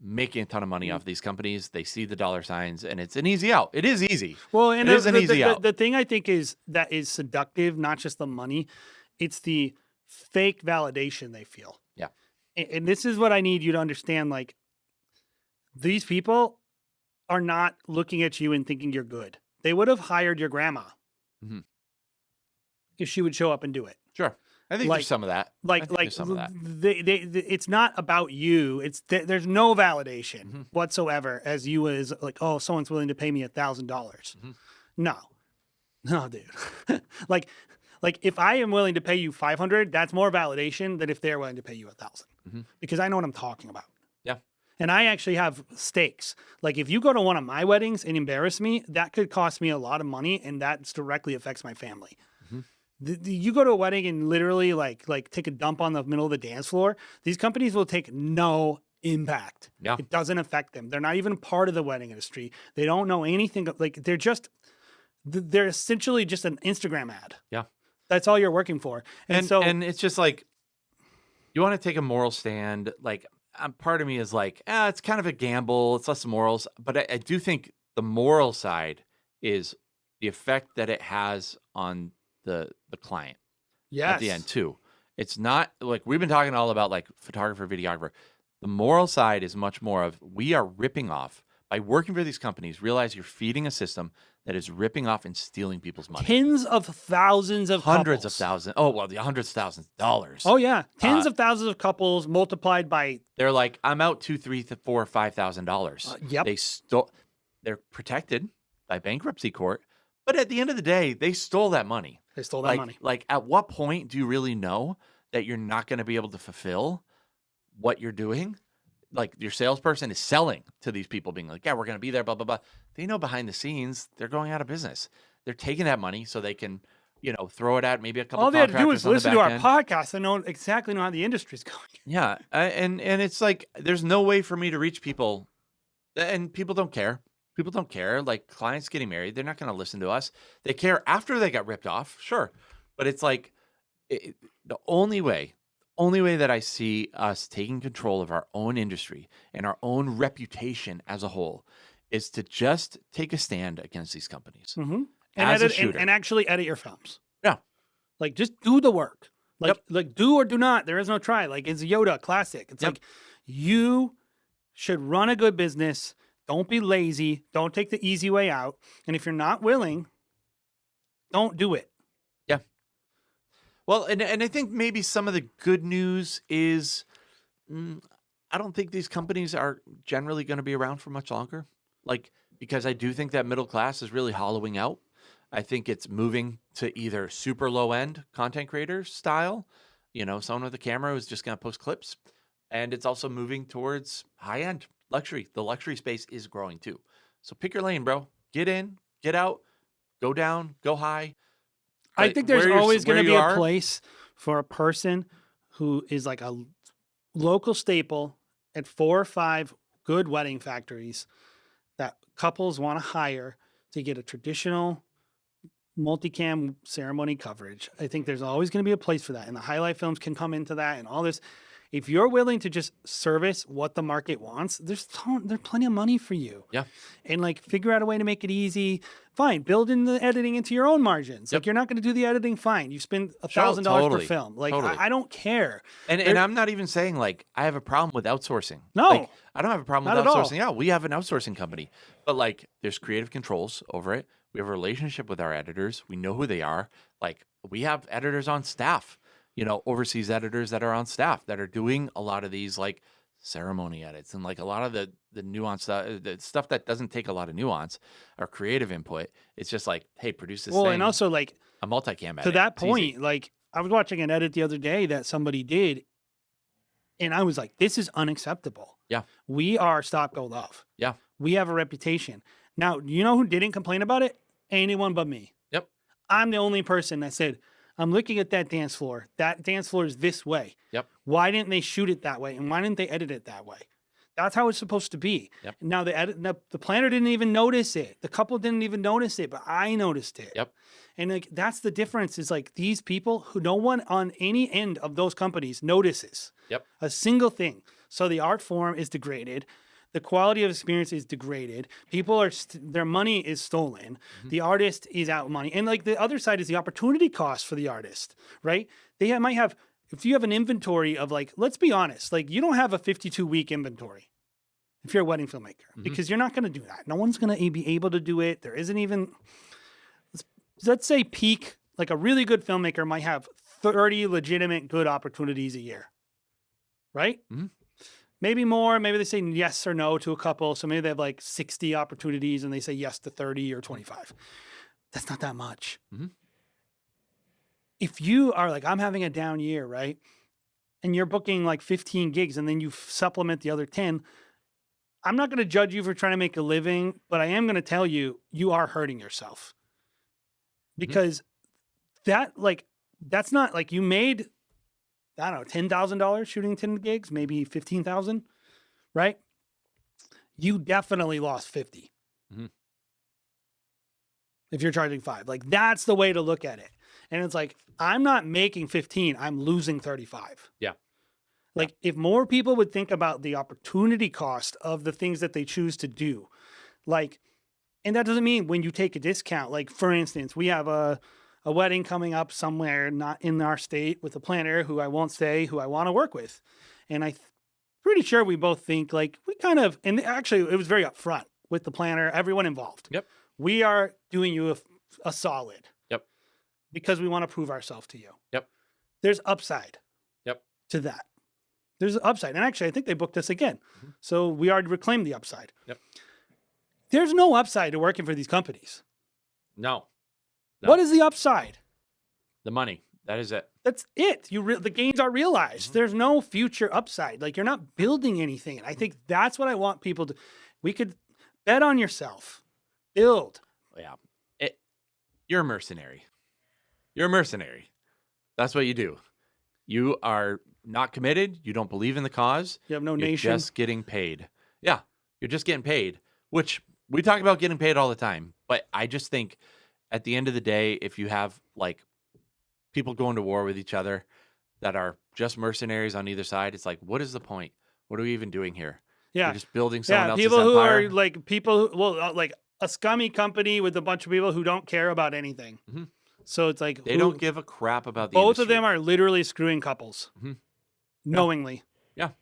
making a ton of money off these companies. They see the dollar signs and it's an easy out. It is easy. Well, and It is an easy out. the thing I think is that is seductive, not just the money, it's the fake validation they feel. Yeah. And this is what I need you to understand. Like, these people are not looking at you and thinking you're good. They would have hired your grandma Mhm. if she would show up and do it. Sure. I think Like- there's some of that. I Like, think there's some of that. it's not about you. It's there's no validation Mhm. whatsoever as you as like, oh, someone's willing to pay me $1,000. Mhm. No, dude. like if I am willing to pay you 500, that's more validation than if they're willing to pay you 1,000 Mhm. because I know what I'm talking about. Yeah. And I actually have stakes. Like if you go to one of my weddings and embarrass me, that could cost me a lot of money, and that directly affects my family. Mhm. You go to a wedding and literally like take a dump on the middle of the dance floor. These companies will take no impact. Yeah. It doesn't affect them. They're not even part of the wedding industry. They don't know anything. Like they're essentially just an Instagram ad. Yeah. That's all you're working for. And so and it's just like you want to take a moral stand. Like part of me is like, it's kind of a gamble. It's less morals, but I do think the moral side is the effect that it has on the client yes. at the end too. It's not like we've been talking all about like photographer, videographer. The moral side is much more of we are ripping off by working for these companies. Realize you're feeding a system that is ripping off and stealing people's money. Tens of thousands of Hundreds couples. of thousands. Oh well, the hundreds of thousands of dollars. Oh yeah, tens of thousands of couples multiplied by. They're like, I'm out $2,000, $3,000, $4,000, $5,000. Yep. They stole. They're protected by bankruptcy court, but at the end of the day, they stole that money. They stole that money. Like, at what point do you really know that you're not going to be able to fulfill what you're doing? Like, your salesperson is selling to these people, being like, yeah, we're going to be there, blah, blah, blah. They know behind the scenes, they're going out of business. They're taking that money so they can, throw it at maybe a couple All they had to do was contractors on the listen to our back end. podcast and know exactly how the industry's going. Yeah. And it's like, there's no way for me to reach people, and people don't care. People don't care. Like clients getting married, they're not going to listen to us. They care after they got ripped off, sure. But it's like the only way that I see us taking control of our own industry and our own reputation as a whole is to just take a stand against these companies. Mm-hmm. As a And shooter. and actually edit your films. Yeah. Like just do the work. Yep. Like do or do not. There is no try. Like it's Yoda classic. It's Yep. like you should run a good business. Don't be lazy. Don't take the easy way out. And if you're not willing, don't do it. Yeah. Well, and I think maybe some of the good news is I don't think these companies are generally going to be around for much longer. Like, because I do think that middle class is really hollowing out. I think it's moving to either super low end content creator style, someone with a camera who's just going to post clips. And it's also moving towards high end luxury. The luxury space is growing too. So pick your lane, bro. Get in, get out, go down, go high. I But think there's where you're- always going where to you be a are- place for a person who is like a local staple at 4 or 5 good wedding factories that couples want to hire to get a traditional multicam ceremony coverage. I think there's always going to be a place for that. And the highlight films can come into that and all this. if you're willing to just service what the market wants, there's plenty of money for you. Yeah. And like figure out a way to make it easy. Fine, build in the editing into your own margins. Yep. Like you're not going to do the editing, fine. You spend $1,000 Totally. per film. Like Totally. I don't care. And I'm not even saying like I have a problem with outsourcing. No. Like, I don't have a problem Not with at all. outsourcing. Yeah, we have an outsourcing company, but like there's creative controls over it. We have a relationship with our editors. We know who they are. Like we have editors on staff, you know, overseas editors that are on staff that are doing a lot of these like ceremony edits and like a lot of the nuance stuff, the stuff that doesn't take a lot of nuance or creative input. It's just like, hey, produce this Well, thing. and also like a multicam edit. to that It's easy. point, like I was watching an edit the other day that somebody did, and I was like, this is unacceptable. Yeah. We are stop go love. Yeah. We have a reputation. Now, you know who didn't complain about it? Anyone but me. Yep. I'm the only person that said, I'm looking at that dance floor. That dance floor is this way. Yep. Why didn't they shoot it that way? And why didn't they edit it that way? That's how it's supposed to be. Yep. Now the planner didn't even notice it. The couple didn't even notice it, but I noticed it. Yep. And like that's the difference is like these people who no one on any end of those companies notices. Yep. A single thing. So the art form is degraded. The quality of experience is degraded. People are their money is stolen. The artist is out money. And like the other side is the opportunity cost for the artist, right? They might have, if you have an inventory of like, let's be honest, like you don't have a 52-week inventory if you're a wedding filmmaker because you're not going to do that. No one's going to be able to do it. There isn't even, let's say peak, like a really good filmmaker might have 30 legitimate good opportunities a year, right? Mhm. Maybe more. Maybe they say yes or no to a couple. So maybe they have like 60 opportunities and they say yes to 30 or 25. That's not that much. Mhm. If you are like, I'm having a down year, right? And you're booking like 15 gigs and then you supplement the other 10, I'm not going to judge you for trying to make a living, but I am going to tell you, you are hurting yourself. Because that's not like you made, I don't know, $10,000 shooting 10 gigs, maybe 15,000, right? You definitely lost 50. Mhm. If you're charging 5, like that's the way to look at it. And it's like, I'm not making 15, I'm losing 35. Yeah. Like if more people would think about the opportunity cost of the things that they choose to do, like, and that doesn't mean when you take a discount, like for instance, we have a wedding coming up somewhere not in our state with a planner who I won't say who I want to work with. And pretty sure we both think like we kind of, and actually it was very upfront with the planner, everyone involved. Yep. We are doing you a solid. Yep. Because we want to prove ourselves to you. Yep. There's upside. Yep. To that. There's an upside. And actually, I think they booked us again. So we already reclaimed the upside. Yep. There's no upside to working for these companies. No. What is the upside? The money. That is it. That's it. The gains are realized. There's no future upside. Like you're not building anything. And I think that's what I want people to. We could bet on yourself. Build. Yeah. You're a mercenary. You're a mercenary. That's what you do. You are not committed. You don't believe in the cause. You have no You're nation. just getting paid. Yeah. You're just getting paid, which we talk about getting paid all the time. But I just think at the end of the day, if you have like people going to war with each other that are just mercenaries on either side, it's like, what is the point? What are we even doing here? Yeah. We're just building someone else's people who empire. are like people who, like a scummy company with a bunch of people who don't care about anything. Mhm. So it's like They don't give a crap about the both industry. of them are literally screwing couples Mhm. knowingly. Yeah.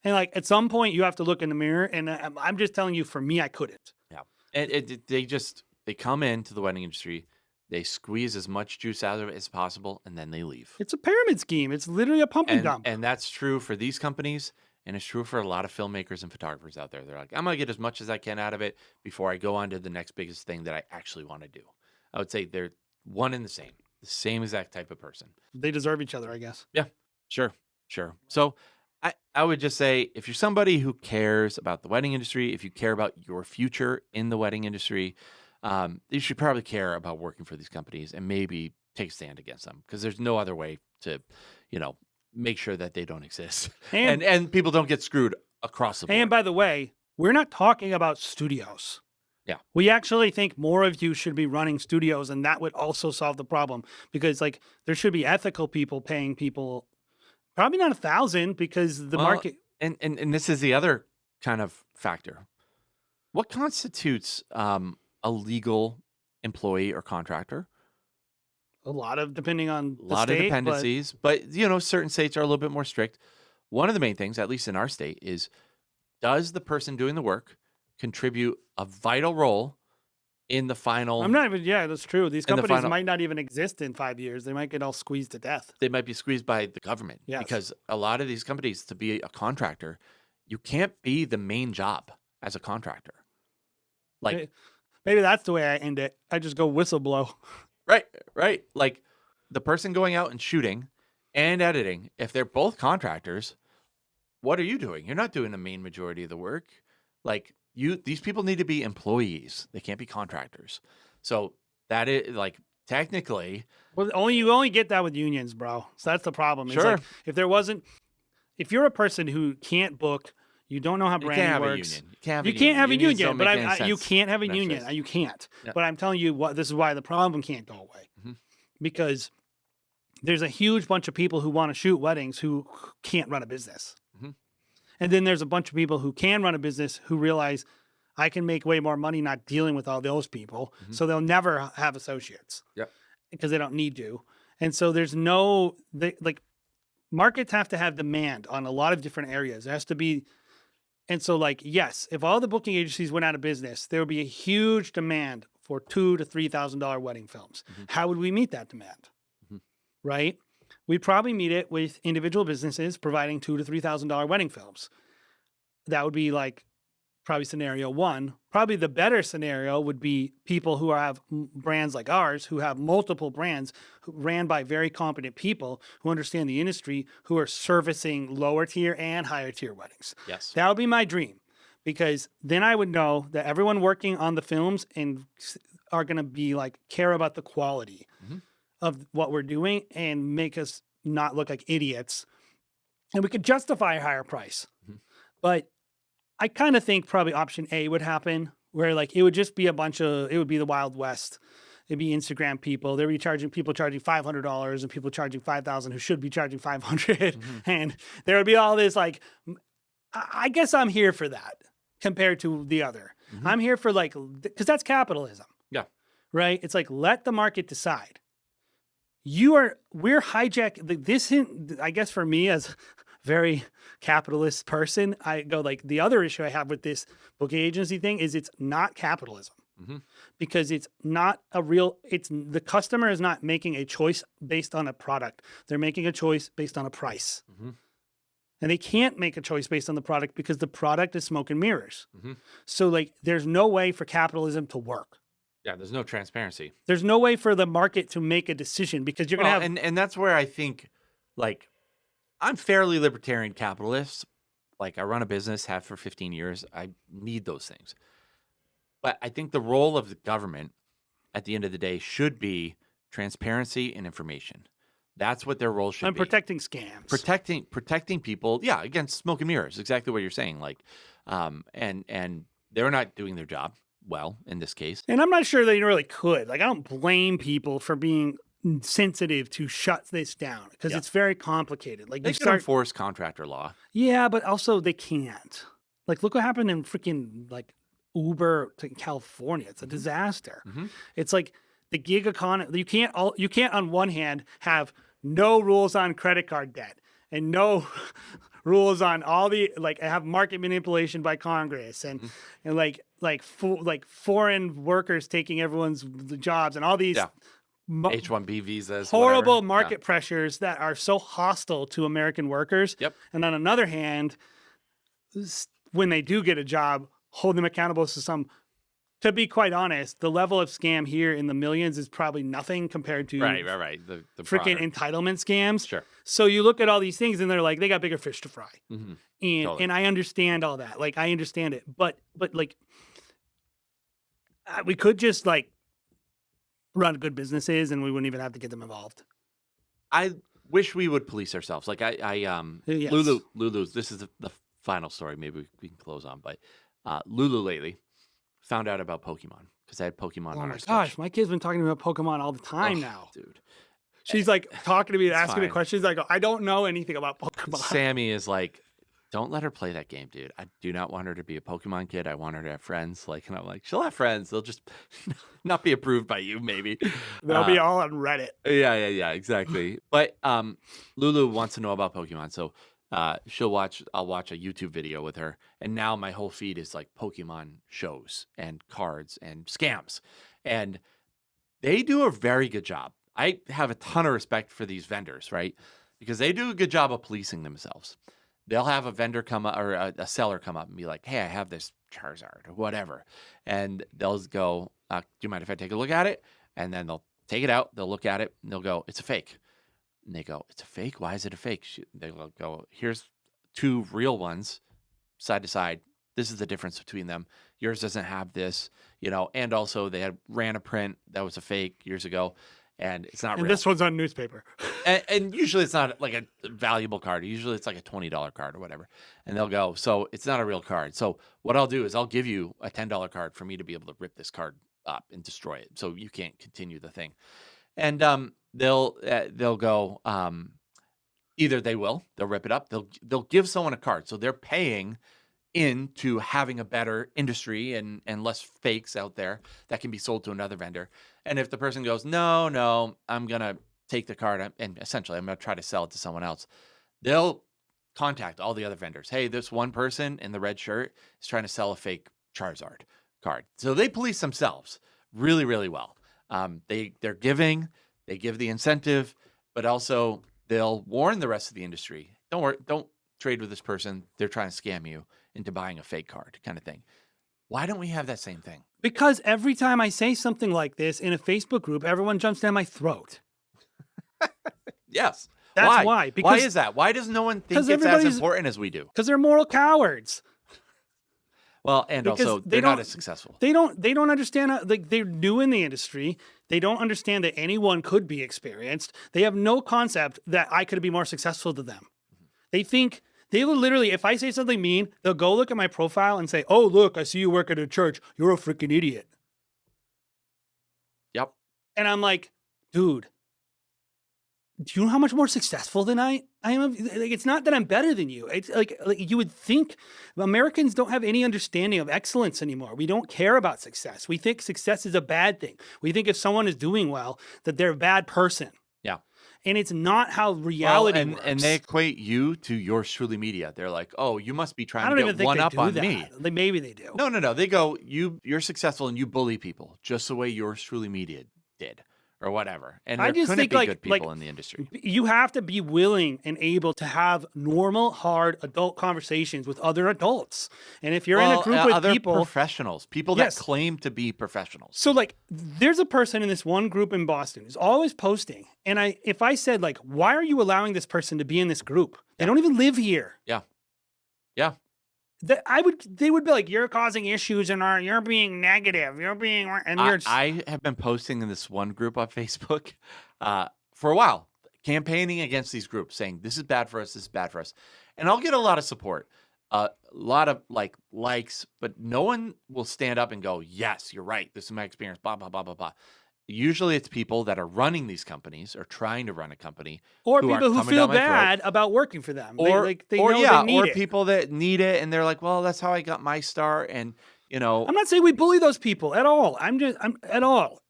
And like at some point you have to look in the mirror, and I'm just telling you, for me, I couldn't. Yeah. And they come into the wedding industry, they squeeze as much juice out of it as possible, and then they leave. It's a pyramid scheme. It's literally a pump and dump. And that's true for these companies, and it's true for a lot of filmmakers and photographers out there. They're like, I'm gonna get as much as I can out of it before I go on to the next biggest thing that I actually want to do. I would say they're one and the same exact type of person. They deserve each other, I guess. Yeah, sure. So I would just say, if you're somebody who cares about the wedding industry, if you care about your future in the wedding industry, you should probably care about working for these companies and maybe take a stand against them, because there's no other way to, make sure that they don't exist and people don't get screwed across the board. And by the way, we're not talking about studios. Yeah. We actually think more of you should be running studios, and that would also solve the problem, because like there should be ethical people paying people Probably not 1,000 because the Well, market. and this is the other kind of factor. What constitutes a legal employee or contractor? A lot of depending on A the lot of state, but dependencies, but you know, certain states are a little bit more strict. One of the main things, at least in our state, is does the person doing the work contribute a vital role in the I'm final not even. Yeah, that's true. These in the companies final might not even exist in 5 years. They might get all squeezed to death. they might be squeezed by the government Yes. because a lot of these companies to be a contractor, you can't be the main job as a contractor. Like Maybe that's the way I end it. I just go whistleblow. right, right. Like the person going out and shooting and editing, if they're both contractors, what are you doing? You're not doing the main majority of the work. Like these people need to be employees. They can't be contractors. So that is like technically, Well, you only get that with unions, bro. So that's the problem. It's sure, like if you're a person who can't book, you don't know how you can't branding have a works. union. You can't have a You union. can't have a Unions union, don't but make any you sense can't have a in our union. space. You can't. Yep. But I'm telling you what, this is why the problem can't go away. Mhm. Because there's a huge bunch of people who want to shoot weddings who can't run a business. Mhm. And then there's a bunch of people who can run a business who realize I can make way more money not dealing with all those people. Mhm. So they'll never have associates. Yep. Because they don't need to. And so there's like markets have to have demand on a lot of different areas. There has to be, and so like, yes, if all the booking agencies went out of business, there would be a huge demand for $2,000 to $3,000 wedding films. Mhm. How would we meet that demand? Mhm. Right? We'd probably meet it with individual businesses providing $2,000 to $3,000 wedding films. That would be like probably scenario one. Probably the better scenario would be people who have brands like ours, who have multiple brands ran by very competent people who understand the industry, who are servicing lower tier and higher tier weddings. Yes. That would be my dream, because then I would know that everyone working on the films and are going to be like care about the quality Mhm. of what we're doing and make us not look like idiots, and we could justify a higher price. Mhm. But I kind of think probably option A would happen, where like it would just be it would be the Wild West. It'd be Instagram people. They'd be people charging $500 and people charging 5,000 who should be charging 500. Mhm. And there would be all this like, I guess I'm here for that compared to the other. Mhm. I'm here for like, because that's capitalism. Yeah. Right. It's like, let the market decide. We're hijack this. I guess for me as very capitalist person, I go like the other issue I have with this booking agency thing is it's not capitalism, Mhm. because it's not it's the customer is not making a choice based on a product. They're making a choice based on a price. Mhm. And they can't make a choice based on the product because the product is smoke and mirrors. Mhm. So like there's no way for capitalism to work. Yeah, there's no transparency. There's no way for the market to make a decision because you're going to Well, have and that's where I think, like, I'm fairly libertarian capitalist. Like, I run a business, have for 15 years. I need those things. But I think the role of the government at the end of the day should be transparency and information. That's what their role should and be. protecting scams. Protecting people, yeah, against smoke and mirrors. Exactly what you're saying. Like, and they're not doing their job well in this case. And I'm not sure they really could. Like, I don't blame people for being sensitive to shut this down because Yeah. it's very complicated. Like, They you could start, enforce contractor law. yeah, but also they can't. Like, look what happened in freaking like Uber to California. It's a disaster. Mhm. It's like the gig economy. You can't on one hand have no rules on credit card debt and no rules on all the like have market manipulation by Congress and and foreign workers taking everyone's jobs and all these Yeah. mo- H-1B visas. horrible whatever. market Yeah. pressures that are so hostile to American workers. Yep. And on another hand, when they do get a job, hold them accountable to some. To be quite honest, the level of scam here in the millions is probably nothing compared to Right. The freaking broader- entitlement scams. Sure. So you look at all these things and they're like, they got bigger fish to fry. Mhm. And Totally. and I understand all that. Like I understand it. But like we could just like run good businesses and we wouldn't even have to get them involved. I wish we would police ourselves. Like Yes. Lulu. This is the final story. Maybe we can close on, but Lulu lately found out about Pokemon because I had Pokemon Oh on my our Switch. gosh, my kid's been talking about Pokemon all the time Ugh, now. dude. She's like talking to me and It's asking me fine. questions. I go, I don't know anything about Pokemon. Sammy is like, don't let her play that game, dude. I do not want her to be a Pokemon kid. I want her to have friends. Like, and I'm like, she'll have friends. They'll just not be approved by you, maybe. They'll be all on Reddit. Yeah, exactly. But Lulu wants to know about Pokemon, so I'll watch a YouTube video with her, and now my whole feed is like Pokemon shows and cards and scams, and they do a very good job. I have a ton of respect for these vendors, right? Because they do a good job of policing themselves. They'll have a vendor come up or a seller come up and be like, "Hey, I have this Charizard or whatever," and they'll go, "Do you mind if I take a look at it?" And then they'll take it out, they'll look at it, and they'll go, "It's a fake." And they go, "It's a fake? Why is it a fake?" They'll go, "Here's two real ones, side to side. This is the difference between them. Yours doesn't have this, and also they ran a print that was a fake years ago, and it's not And real." this one's on newspaper. And usually it's not like a valuable card. Usually it's like a $20 card or whatever. And they'll go, "So it's not a real card. So what I'll do is I'll give you a $10 card for me to be able to rip this card up and destroy it. So you can't continue the thing." And they'll go, either they'll rip it up. They'll give someone a card. So they're paying into having a better industry and less fakes out there that can be sold to another vendor. And if the person goes, "No, I'm gonna take the card and essentially I'm gonna try to sell it to someone else," they'll contact all the other vendors. "Hey, this one person in the red shirt is trying to sell a fake Charizard card." So they police themselves really, really well. They're giving, they give the incentive, but also they'll warn the rest of the industry. Don't trade with this person. They're trying to scam you into buying a fake card, kind of thing. Why don't we have that same thing? Because every time I say something like this in a Facebook group, everyone jumps down my throat. Yes. That's why. Why Because is that? Why does no one think 'cause it's as everybody's- important as we do? because they're moral cowards. Well, and Because also they they're not don't- as successful. They don't understand how, like, they're new in the industry. They don't understand that anyone could be experienced. They have no concept that I could be more successful than them. They think they will literally, if I say something mean, they'll go look at my profile and say, "Oh, look, I see you work at a church. You're a freaking idiot." Yep. And I'm like, dude, do you know how much more successful than I am? Like, it's not that I'm better than you. It's like you would think Americans don't have any understanding of excellence anymore. We don't care about success. We think success is a bad thing. We think if someone is doing well, that they're a bad person. Yeah. And it's not how reality works. And they equate you to Yours Truly Media. They're like, "Oh, you must be I trying don't to even get think one they up do on that. me." Maybe they do. No. They go, "You're successful and you bully people just the way Yours Truly Media did." Or whatever. And I there just couldn't think, be like- good people like- in the industry. You have to be willing and able to have normal, hard adult conversations with other adults. And if you're in a group with other people, professionals, people Yes. that claim to be professionals. so like there's a person in this one group in Boston who's always posting. And if I said, like, why are you allowing this person to be in this group? They don't even live here. Yeah. They would be like, "You're causing issues and you're being negative. You're being," and you're I have been posting in this one group on Facebook for a while, campaigning against these groups, saying this is bad for us, this is bad for us. And I'll get a lot of support, a lot of likes, but no one will stand up and go, "Yes, you're right. This is my experience, blah, blah, blah, blah, blah." Usually it's people that are running these companies or trying to run a company, or who are people who coming feel down my throat. bad about working for them. or they or know yeah, they need or it. people that need it and they're like, "Well, that's how I got my start." And I'm not saying we bully those people at all. I'm at all.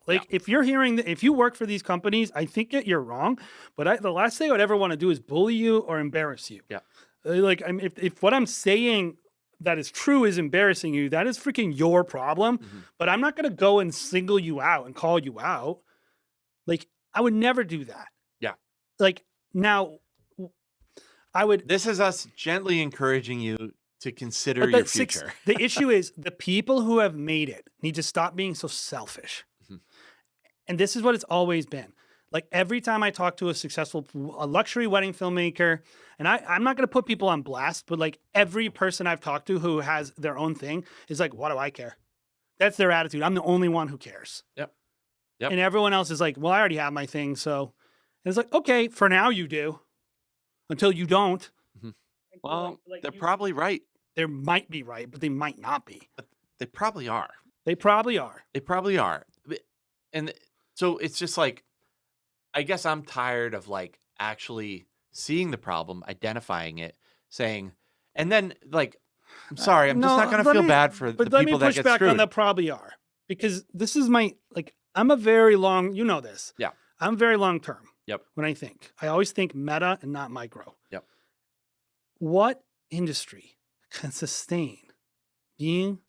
Like, if you're hearing if you work for these companies, I think that you're wrong. But the last thing I would ever want to do is bully you or embarrass you. Yeah. Like, if what I'm saying that is true is embarrassing you, that is freaking your problem. But I'm not going to go and single you out and call you out. Like, I would never do that. Yeah. Like, now, I would. This is us gently encouraging you to consider But your future. the issue is the people who have made it need to stop being so selfish. Mhm. And this is what it's always been. Like, every time I talk to a luxury wedding filmmaker, and I'm not going to put people on blast, but like every person I've talked to who has their own thing is like, "What do I care?" That's their attitude. I'm the only one who cares. Yep. And everyone else is like, "Well, I already have my thing." So and it's like, okay, for now you do, until you don't. Mhm. Well, Like, they're probably right. they might be right, but they might not be. They probably are. They probably are. They probably are. And so it's just like, I guess I'm tired of like actually seeing the problem, identifying it, saying, and then like, I'm sorry, I'm just not No, going to feel bad for the let me people that push get back on screwed. that probably are. Because this is my, like, I'm a very long, you know this. Yeah. I'm very long term Yep. when I think. I always think meta and not micro. Yep. What industry can sustain being,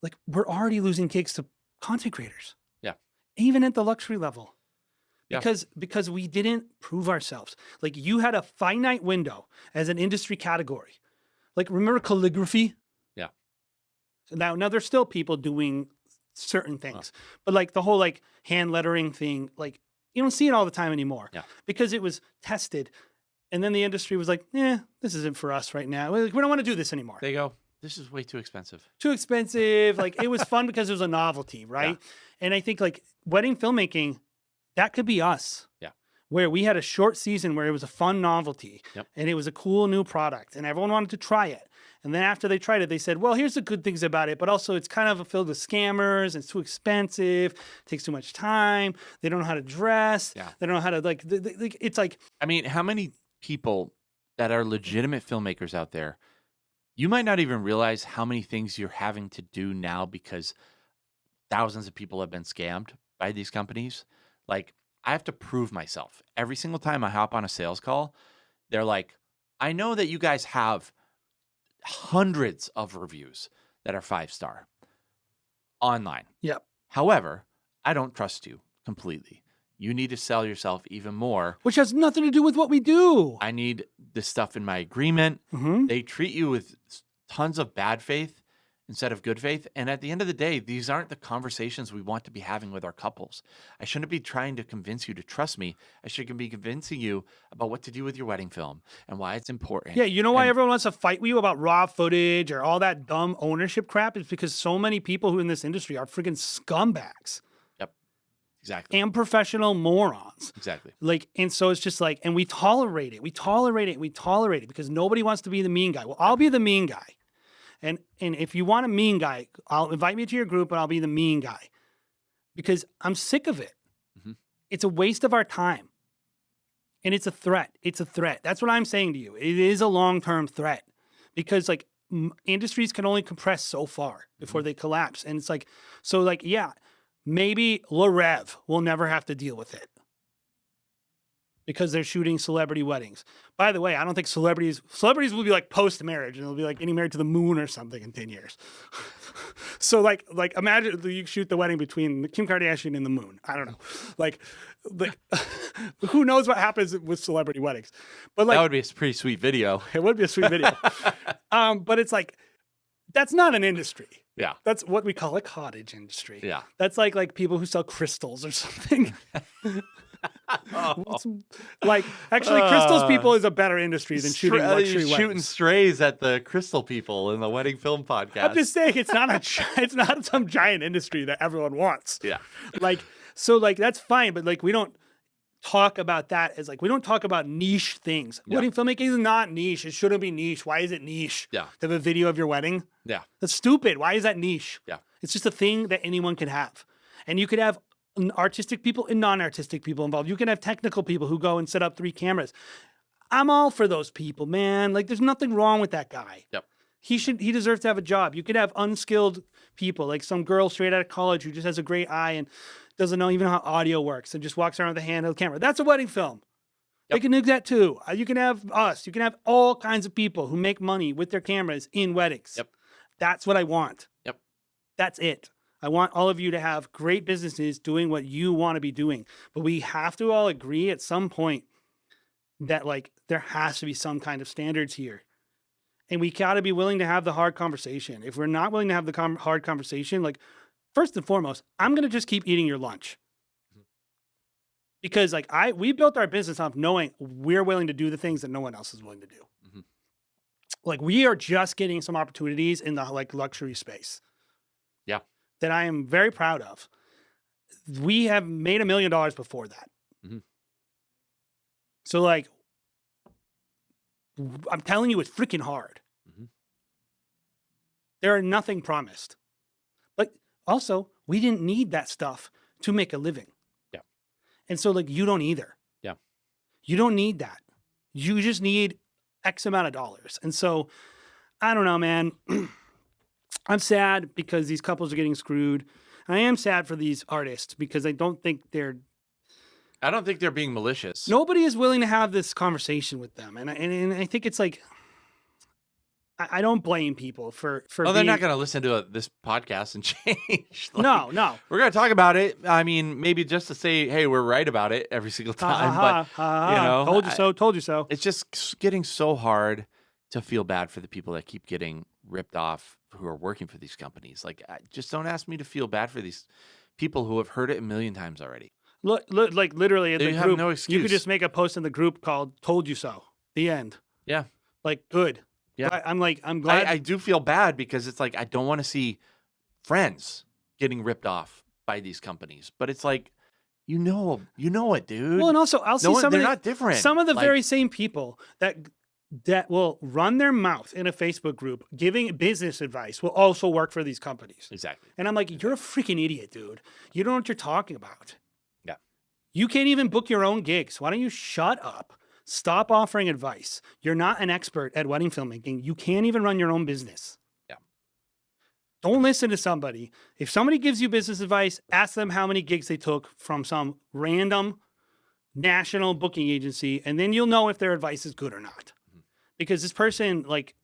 like, we're already losing gigs to content creators, Yeah. even at the luxury level. Yeah. Because we didn't prove ourselves. Like, you had a finite window as an industry category. Like, remember calligraphy? Yeah. Now there's still people doing certain things, but like the whole like hand lettering thing, like you don't see it all the time anymore. Yeah. Because it was tested, and then the industry was like, this isn't for us right now. We don't want to do this anymore. They go, this is way too expensive. Too expensive. Like, it was fun because it was a novelty, right? Yeah. And I think like wedding filmmaking, that could be us. Yeah. Where we had a short season where it was a fun novelty, Yep. and it was a cool new product, and everyone wanted to try it. And then after they tried it, they said, well, here's the good things about it, but also it's kind of filled with scammers. It's too expensive. Takes too much time. They don't know how to dress. Yeah. They don't know how to like, it's like, I mean, how many people that are legitimate filmmakers out there, you might not even realize how many things you're having to do now because thousands of people have been scammed by these companies. Like, I have to prove myself. Every single time I hop on a sales call, they're like, I know that you guys have hundreds of reviews that are 5-star online. yep. However, I don't trust you completely. You need to sell yourself even more. Which has nothing to do with what we do. I need this stuff in my agreement. Mhm. They treat you with tons of bad faith instead of good faith. And at the end of the day, these aren't the conversations we want to be having with our couples. I shouldn't be trying to convince you to trust me. I should be convincing you about what to do with your wedding film and why it's important. Yeah, you know why And- everyone wants to fight with you about raw footage or all that dumb ownership crap? It's because so many people who in this industry are freaking scumbags Yep. Exactly. and professional morons. Exactly. Like, and so it's just like, and we tolerate it. We tolerate it. We tolerate it because nobody wants to be the mean guy. Well, I'll be the mean guy. And if you want a mean guy, I'll invite me to your group and I'll be the mean guy because I'm sick of it. Mhm. It's a waste of our time. And it's a threat. It's a threat. That's what I'm saying to you. It is a long-term threat because like industries can only compress so far before they collapse. And it's like, so like, yeah, maybe Larev will never have to deal with it because they're shooting celebrity weddings. By the way, I don't think celebrities will be like post-marriage and they'll be like getting married to the moon or something in 10 years. So like imagine you shoot the wedding between Kim Kardashian and the moon. I don't know. Like who knows what happens with celebrity weddings. But like That would be a pretty sweet video. it would be a sweet video. But it's like that's not an industry. Yeah. That's what we call a cottage industry. Yeah. That's like people who sell crystals or something. Oh. Like actually crystals people is a better industry than shooting luxury Shooting weddings. strays at the crystal people in the wedding film podcast. I'm just saying it's not some giant industry that everyone wants. Yeah. Like so like that's fine, but like we don't talk about that as like we don't talk about niche things. Yeah. Wedding filmmaking is not niche. It shouldn't be niche. Why is it niche? Yeah. To have a video of your wedding? Yeah. That's stupid. Why is that niche? Yeah. It's just a thing that anyone can have. And you could have artistic people and non-artistic people involved. You can have technical people who go and set up 3 cameras. I'm all for those people, man. Like there's nothing wrong with that guy. Yep. He deserves to have a job. You could have unskilled people, like some girl straight out of college who just has a great eye and doesn't know even how audio works and just walks around with a handheld camera. That's a wedding film. They Yep. can do that too. You can have us. You can have all kinds of people who make money with their cameras in weddings. Yep. That's what I want. Yep. That's it. I want all of you to have great businesses doing what you want to be doing. But we have to all agree at some point that like there has to be some kind of standards here. And we got to be willing to have the hard conversation. If we're not willing to have the hard conversation, like first and foremost, I'm going to just keep eating your lunch. Because like we built our business off knowing we're willing to do the things that no one else is willing to do. Mhm. Like we are just getting some opportunities in the like luxury space. Yeah. That I am very proud of. We have made $1 million before that. Mhm. So like, I'm telling you, it's freaking hard. Mhm. There are nothing promised. But also, we didn't need that stuff to make a living. Yeah. And so like you don't either. Yeah. You don't need that. You just need X amount of dollars. And so I don't know, man. I'm sad because these couples are getting screwed. I am sad for these artists because I don't think I don't think they're being malicious. nobody is willing to have this conversation with them. And I think it's like, I don't blame people for Oh, they're being, not going to listen to this podcast and change. Like, no. We're going to talk about it. I mean, maybe just to say, hey, we're right about it every single time. But, you know, told you so, told you so. it's just getting so hard to feel bad for the people that keep getting ripped off who are working for these companies. Like, just don't ask me to feel bad for these people who have heard it a million times already. Look, like literally in They the have group, no you excuse. could just make a post in the group called "Told You So." The end. Yeah. Like, good. Yeah. I'm glad. I do feel bad because it's like I don't want to see friends getting ripped off by these companies. But it's like, you know it, dude. well, and also I'll see some they're of the, not different. some of the Like, very same people that will run their mouth in a Facebook group giving business advice will also work for these companies. exactly. And I'm like, you're a freaking idiot, dude. You don't know what you're talking about. Yeah. You can't even book your own gigs. Why don't you shut up? Stop offering advice. You're not an expert at wedding filmmaking. You can't even run your own business. Yeah. Don't listen to somebody. If somebody gives you business advice, ask them how many gigs they took from some random national booking agency, and then you'll know if their advice is good or not. Because this person, like,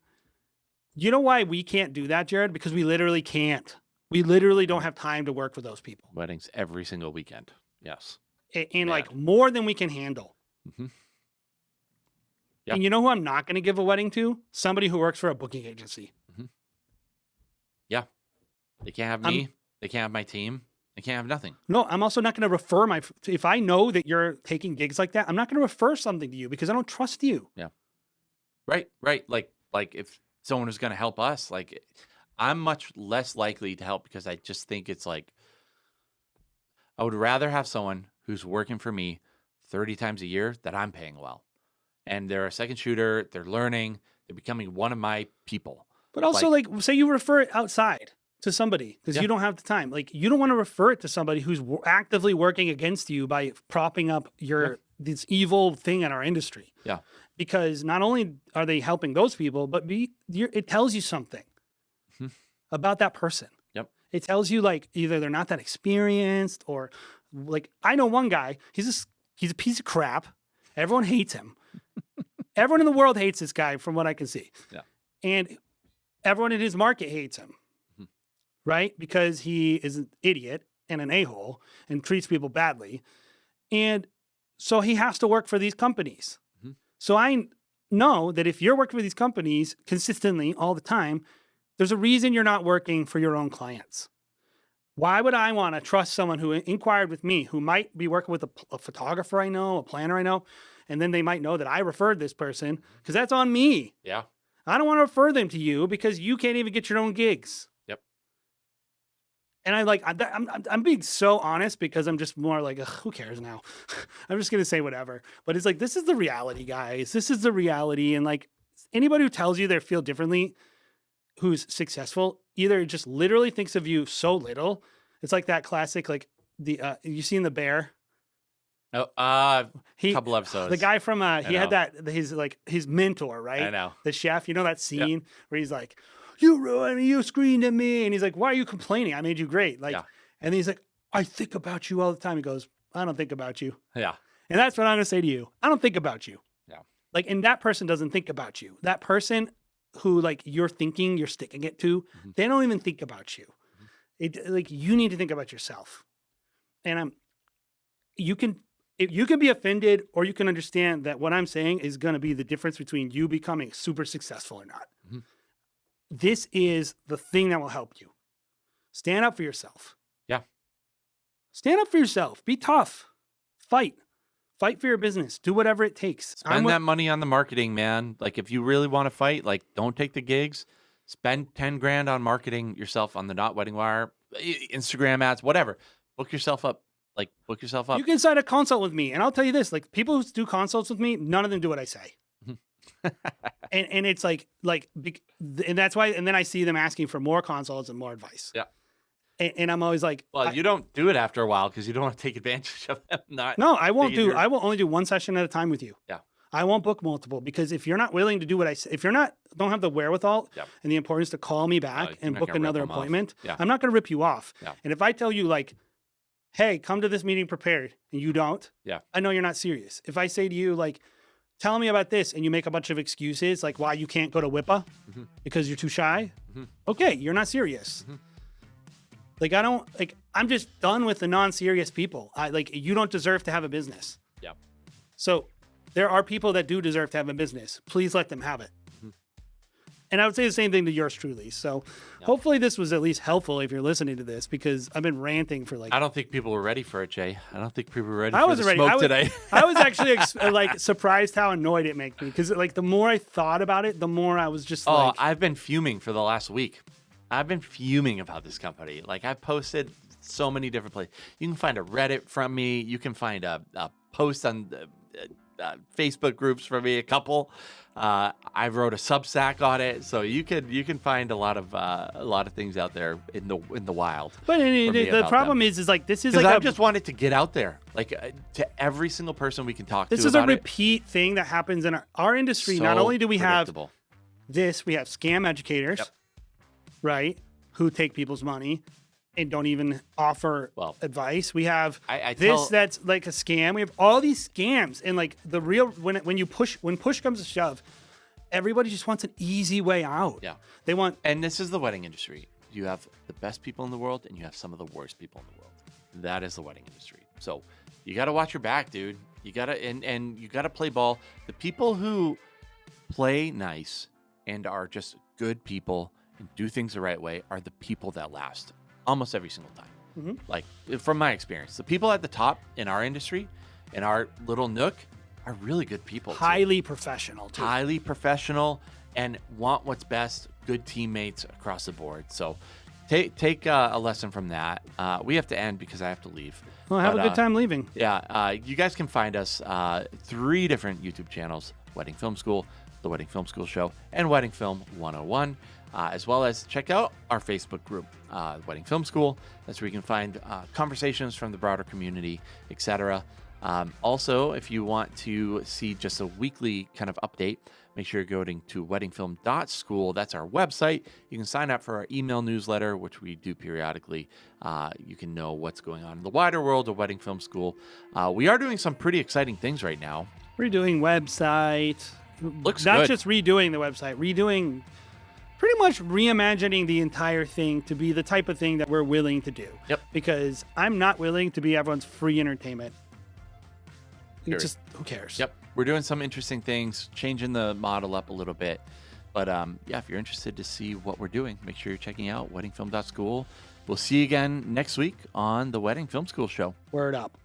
you know why we can't do that, Jared? Because we literally can't. We literally don't have time to work with those people. Weddings every single weekend. Yes. And like more than we can handle. Mm-hmm. Yep. And you know who I'm not going to give a wedding to? Somebody who works for a booking agency. Yeah. They can't have me. They can't have my team. They can't have nothing. No, I'm also not going to refer if I know that you're taking gigs like that, I'm not going to refer something to you because I don't trust you. Yeah. Right. Like if someone is going to help us, like I'm much less likely to help because I just think it's like, I would rather have someone who's working for me 30 times a year that I'm paying well. And they're a second shooter. They're learning. They're becoming one of my people. But also, like say you refer it outside to somebody because you don't have the time. Like you don't want to refer it to somebody who's actively working against you by propping up this evil thing in our industry. Yeah. Because not only are they helping those people, but it tells you something about that person. Yep. It tells you like either they're not that experienced or like I know one guy, he's a piece of crap. Everyone hates him. Everyone in the world hates this guy from what I can see. Yeah. And everyone in his market hates him. Right? Because he is an idiot and an a-hole and treats people badly. And so he has to work for these companies. So I know that if you're working with these companies consistently all the time, there's a reason you're not working for your own clients. Why would I want to trust someone who inquired with me, who might be working with a photographer I know, a planner I know, and then they might know that I referred this person because that's on me. Yeah. I don't want to refer them to you because you can't even get your own gigs. Yep. And I'm being so honest because I'm just more like, ugh, who cares now? I'm just going to say whatever. But it's like, this is the reality, guys. This is the reality. And like anybody who tells you they feel differently, who's successful, either just literally thinks of you so little. It's like that classic, like you seen The Bear? Oh, couple episodes. The guy from he had that his mentor, right? I know. The chef. You know that scene where he's like, "You ruined me. You screamed at me," and he's like, "Why are you complaining? I made you great." Like, and he's like, "I think about you all the time." He goes, "I don't think about you." Yeah. And that's what I'm gonna say to you. I don't think about you. Yeah. Like, and that person doesn't think about you. That person who like you're sticking it to, they don't even think about you. Like you need to think about yourself. And you can be offended or you can understand that what I'm saying is going to be the difference between you becoming super successful or not. This is the thing that will help you. Stand up for yourself. Yeah. Stand up for yourself. Be tough. Fight for your business. Do whatever it takes. Spend that money on the marketing, man. Like if you really want to fight, like don't take the gigs. Spend 10 grand on marketing yourself on the Not Wedding Wire, Instagram ads, whatever. Book yourself up. You can sign a consult with me. And I'll tell you this, like people who do consults with me, none of them do what I say. and it's like, and that's why, and then I see them asking for more consults and more advice. Yeah. And I'm always like, Well, you don't do it after a while because you don't want to take advantage of them. Not no, I won't taking do. your- I will only do one session at a time with you. Yeah. I won't book multiple because if you're not willing to do what I say, if you're not don't have the wherewithal Yeah. and the importance to call me back you're and not book gonna rip another them off. appointment, Yeah. I'm not going to rip you off. Yeah. And if I tell you like, hey, come to this meeting prepared, and you don't, Yeah. I know you're not serious. If I say to you like, tell me about this, and you make a bunch of excuses like why you can't go to WIPA because you're too shy, okay, you're not serious. Like I don't like. I'm just done with the non-serious people. You don't deserve to have a business. Yeah. So there are people that do deserve to have a business. Please let them have it. And I would say the same thing to yours truly. So hopefully this was at least helpful if you're listening to this, because I've been ranting for like. I don't think people were ready for it, Jay. I don't think people were ready I for wasn't the ready. smoke today. I was actually like surprised how annoyed it made me, because like the more I thought about it, the more I was just like. I've been fuming for the last week. I've been fuming about this company. Like I've posted so many different places. You can find a Reddit from me. You can find a post on Facebook groups from me. A couple. I wrote a Substack on it, so you can find a lot of things out there in the wild. But the problem is like this is like I just want it to get out there, like to every single person we can talk to. This is a repeat thing that happens in our industry. So Not only do we have predictable. this, we have scam educators, Yep. right, who take people's money and don't even offer advice. We have that's like a scam. We have all these scams, and like the real when push comes to shove, everybody just wants an easy way out. Yeah, they want. And this is the wedding industry. You have the best people in the world, and you have some of the worst people in the world. That is the wedding industry. So you got to watch your back, dude. You gotta and you gotta play ball. The people who play nice and are just good people and do things the right way are the people that last almost every single time. Like from my experience, the people at the top in our industry, in our little nook, are really good people. Highly professional, too. Highly professional and want what's best. Good teammates across the board. So take a lesson from that. We have to end because I have to leave. Well, have a good time leaving. Yeah, you guys can find us 3 different YouTube channels: Wedding Film School, The Wedding Film School Show, and Wedding Film 101. As well as check out our Facebook group, Wedding Film School. That's where you can find conversations from the broader community, etc. Also, if you want to see just a weekly kind of update, make sure you're going to weddingfilm.school. That's our website. You can sign up for our email newsletter, which we do periodically. You can know what's going on in the wider world of Wedding Film School. We are doing some pretty exciting things right now. Redoing website. Looks Not good. just redoing the website, redoing, pretty much reimagining the entire thing to be the type of thing that we're willing to do. Yep. Because I'm not willing to be everyone's free entertainment. It's just, who cares? Yep. We're doing some interesting things, changing the model up a little bit. But yeah, if you're interested to see what we're doing, make sure you're checking out weddingfilm.school. We'll see you again next week on the Wedding Film School Show. Word up.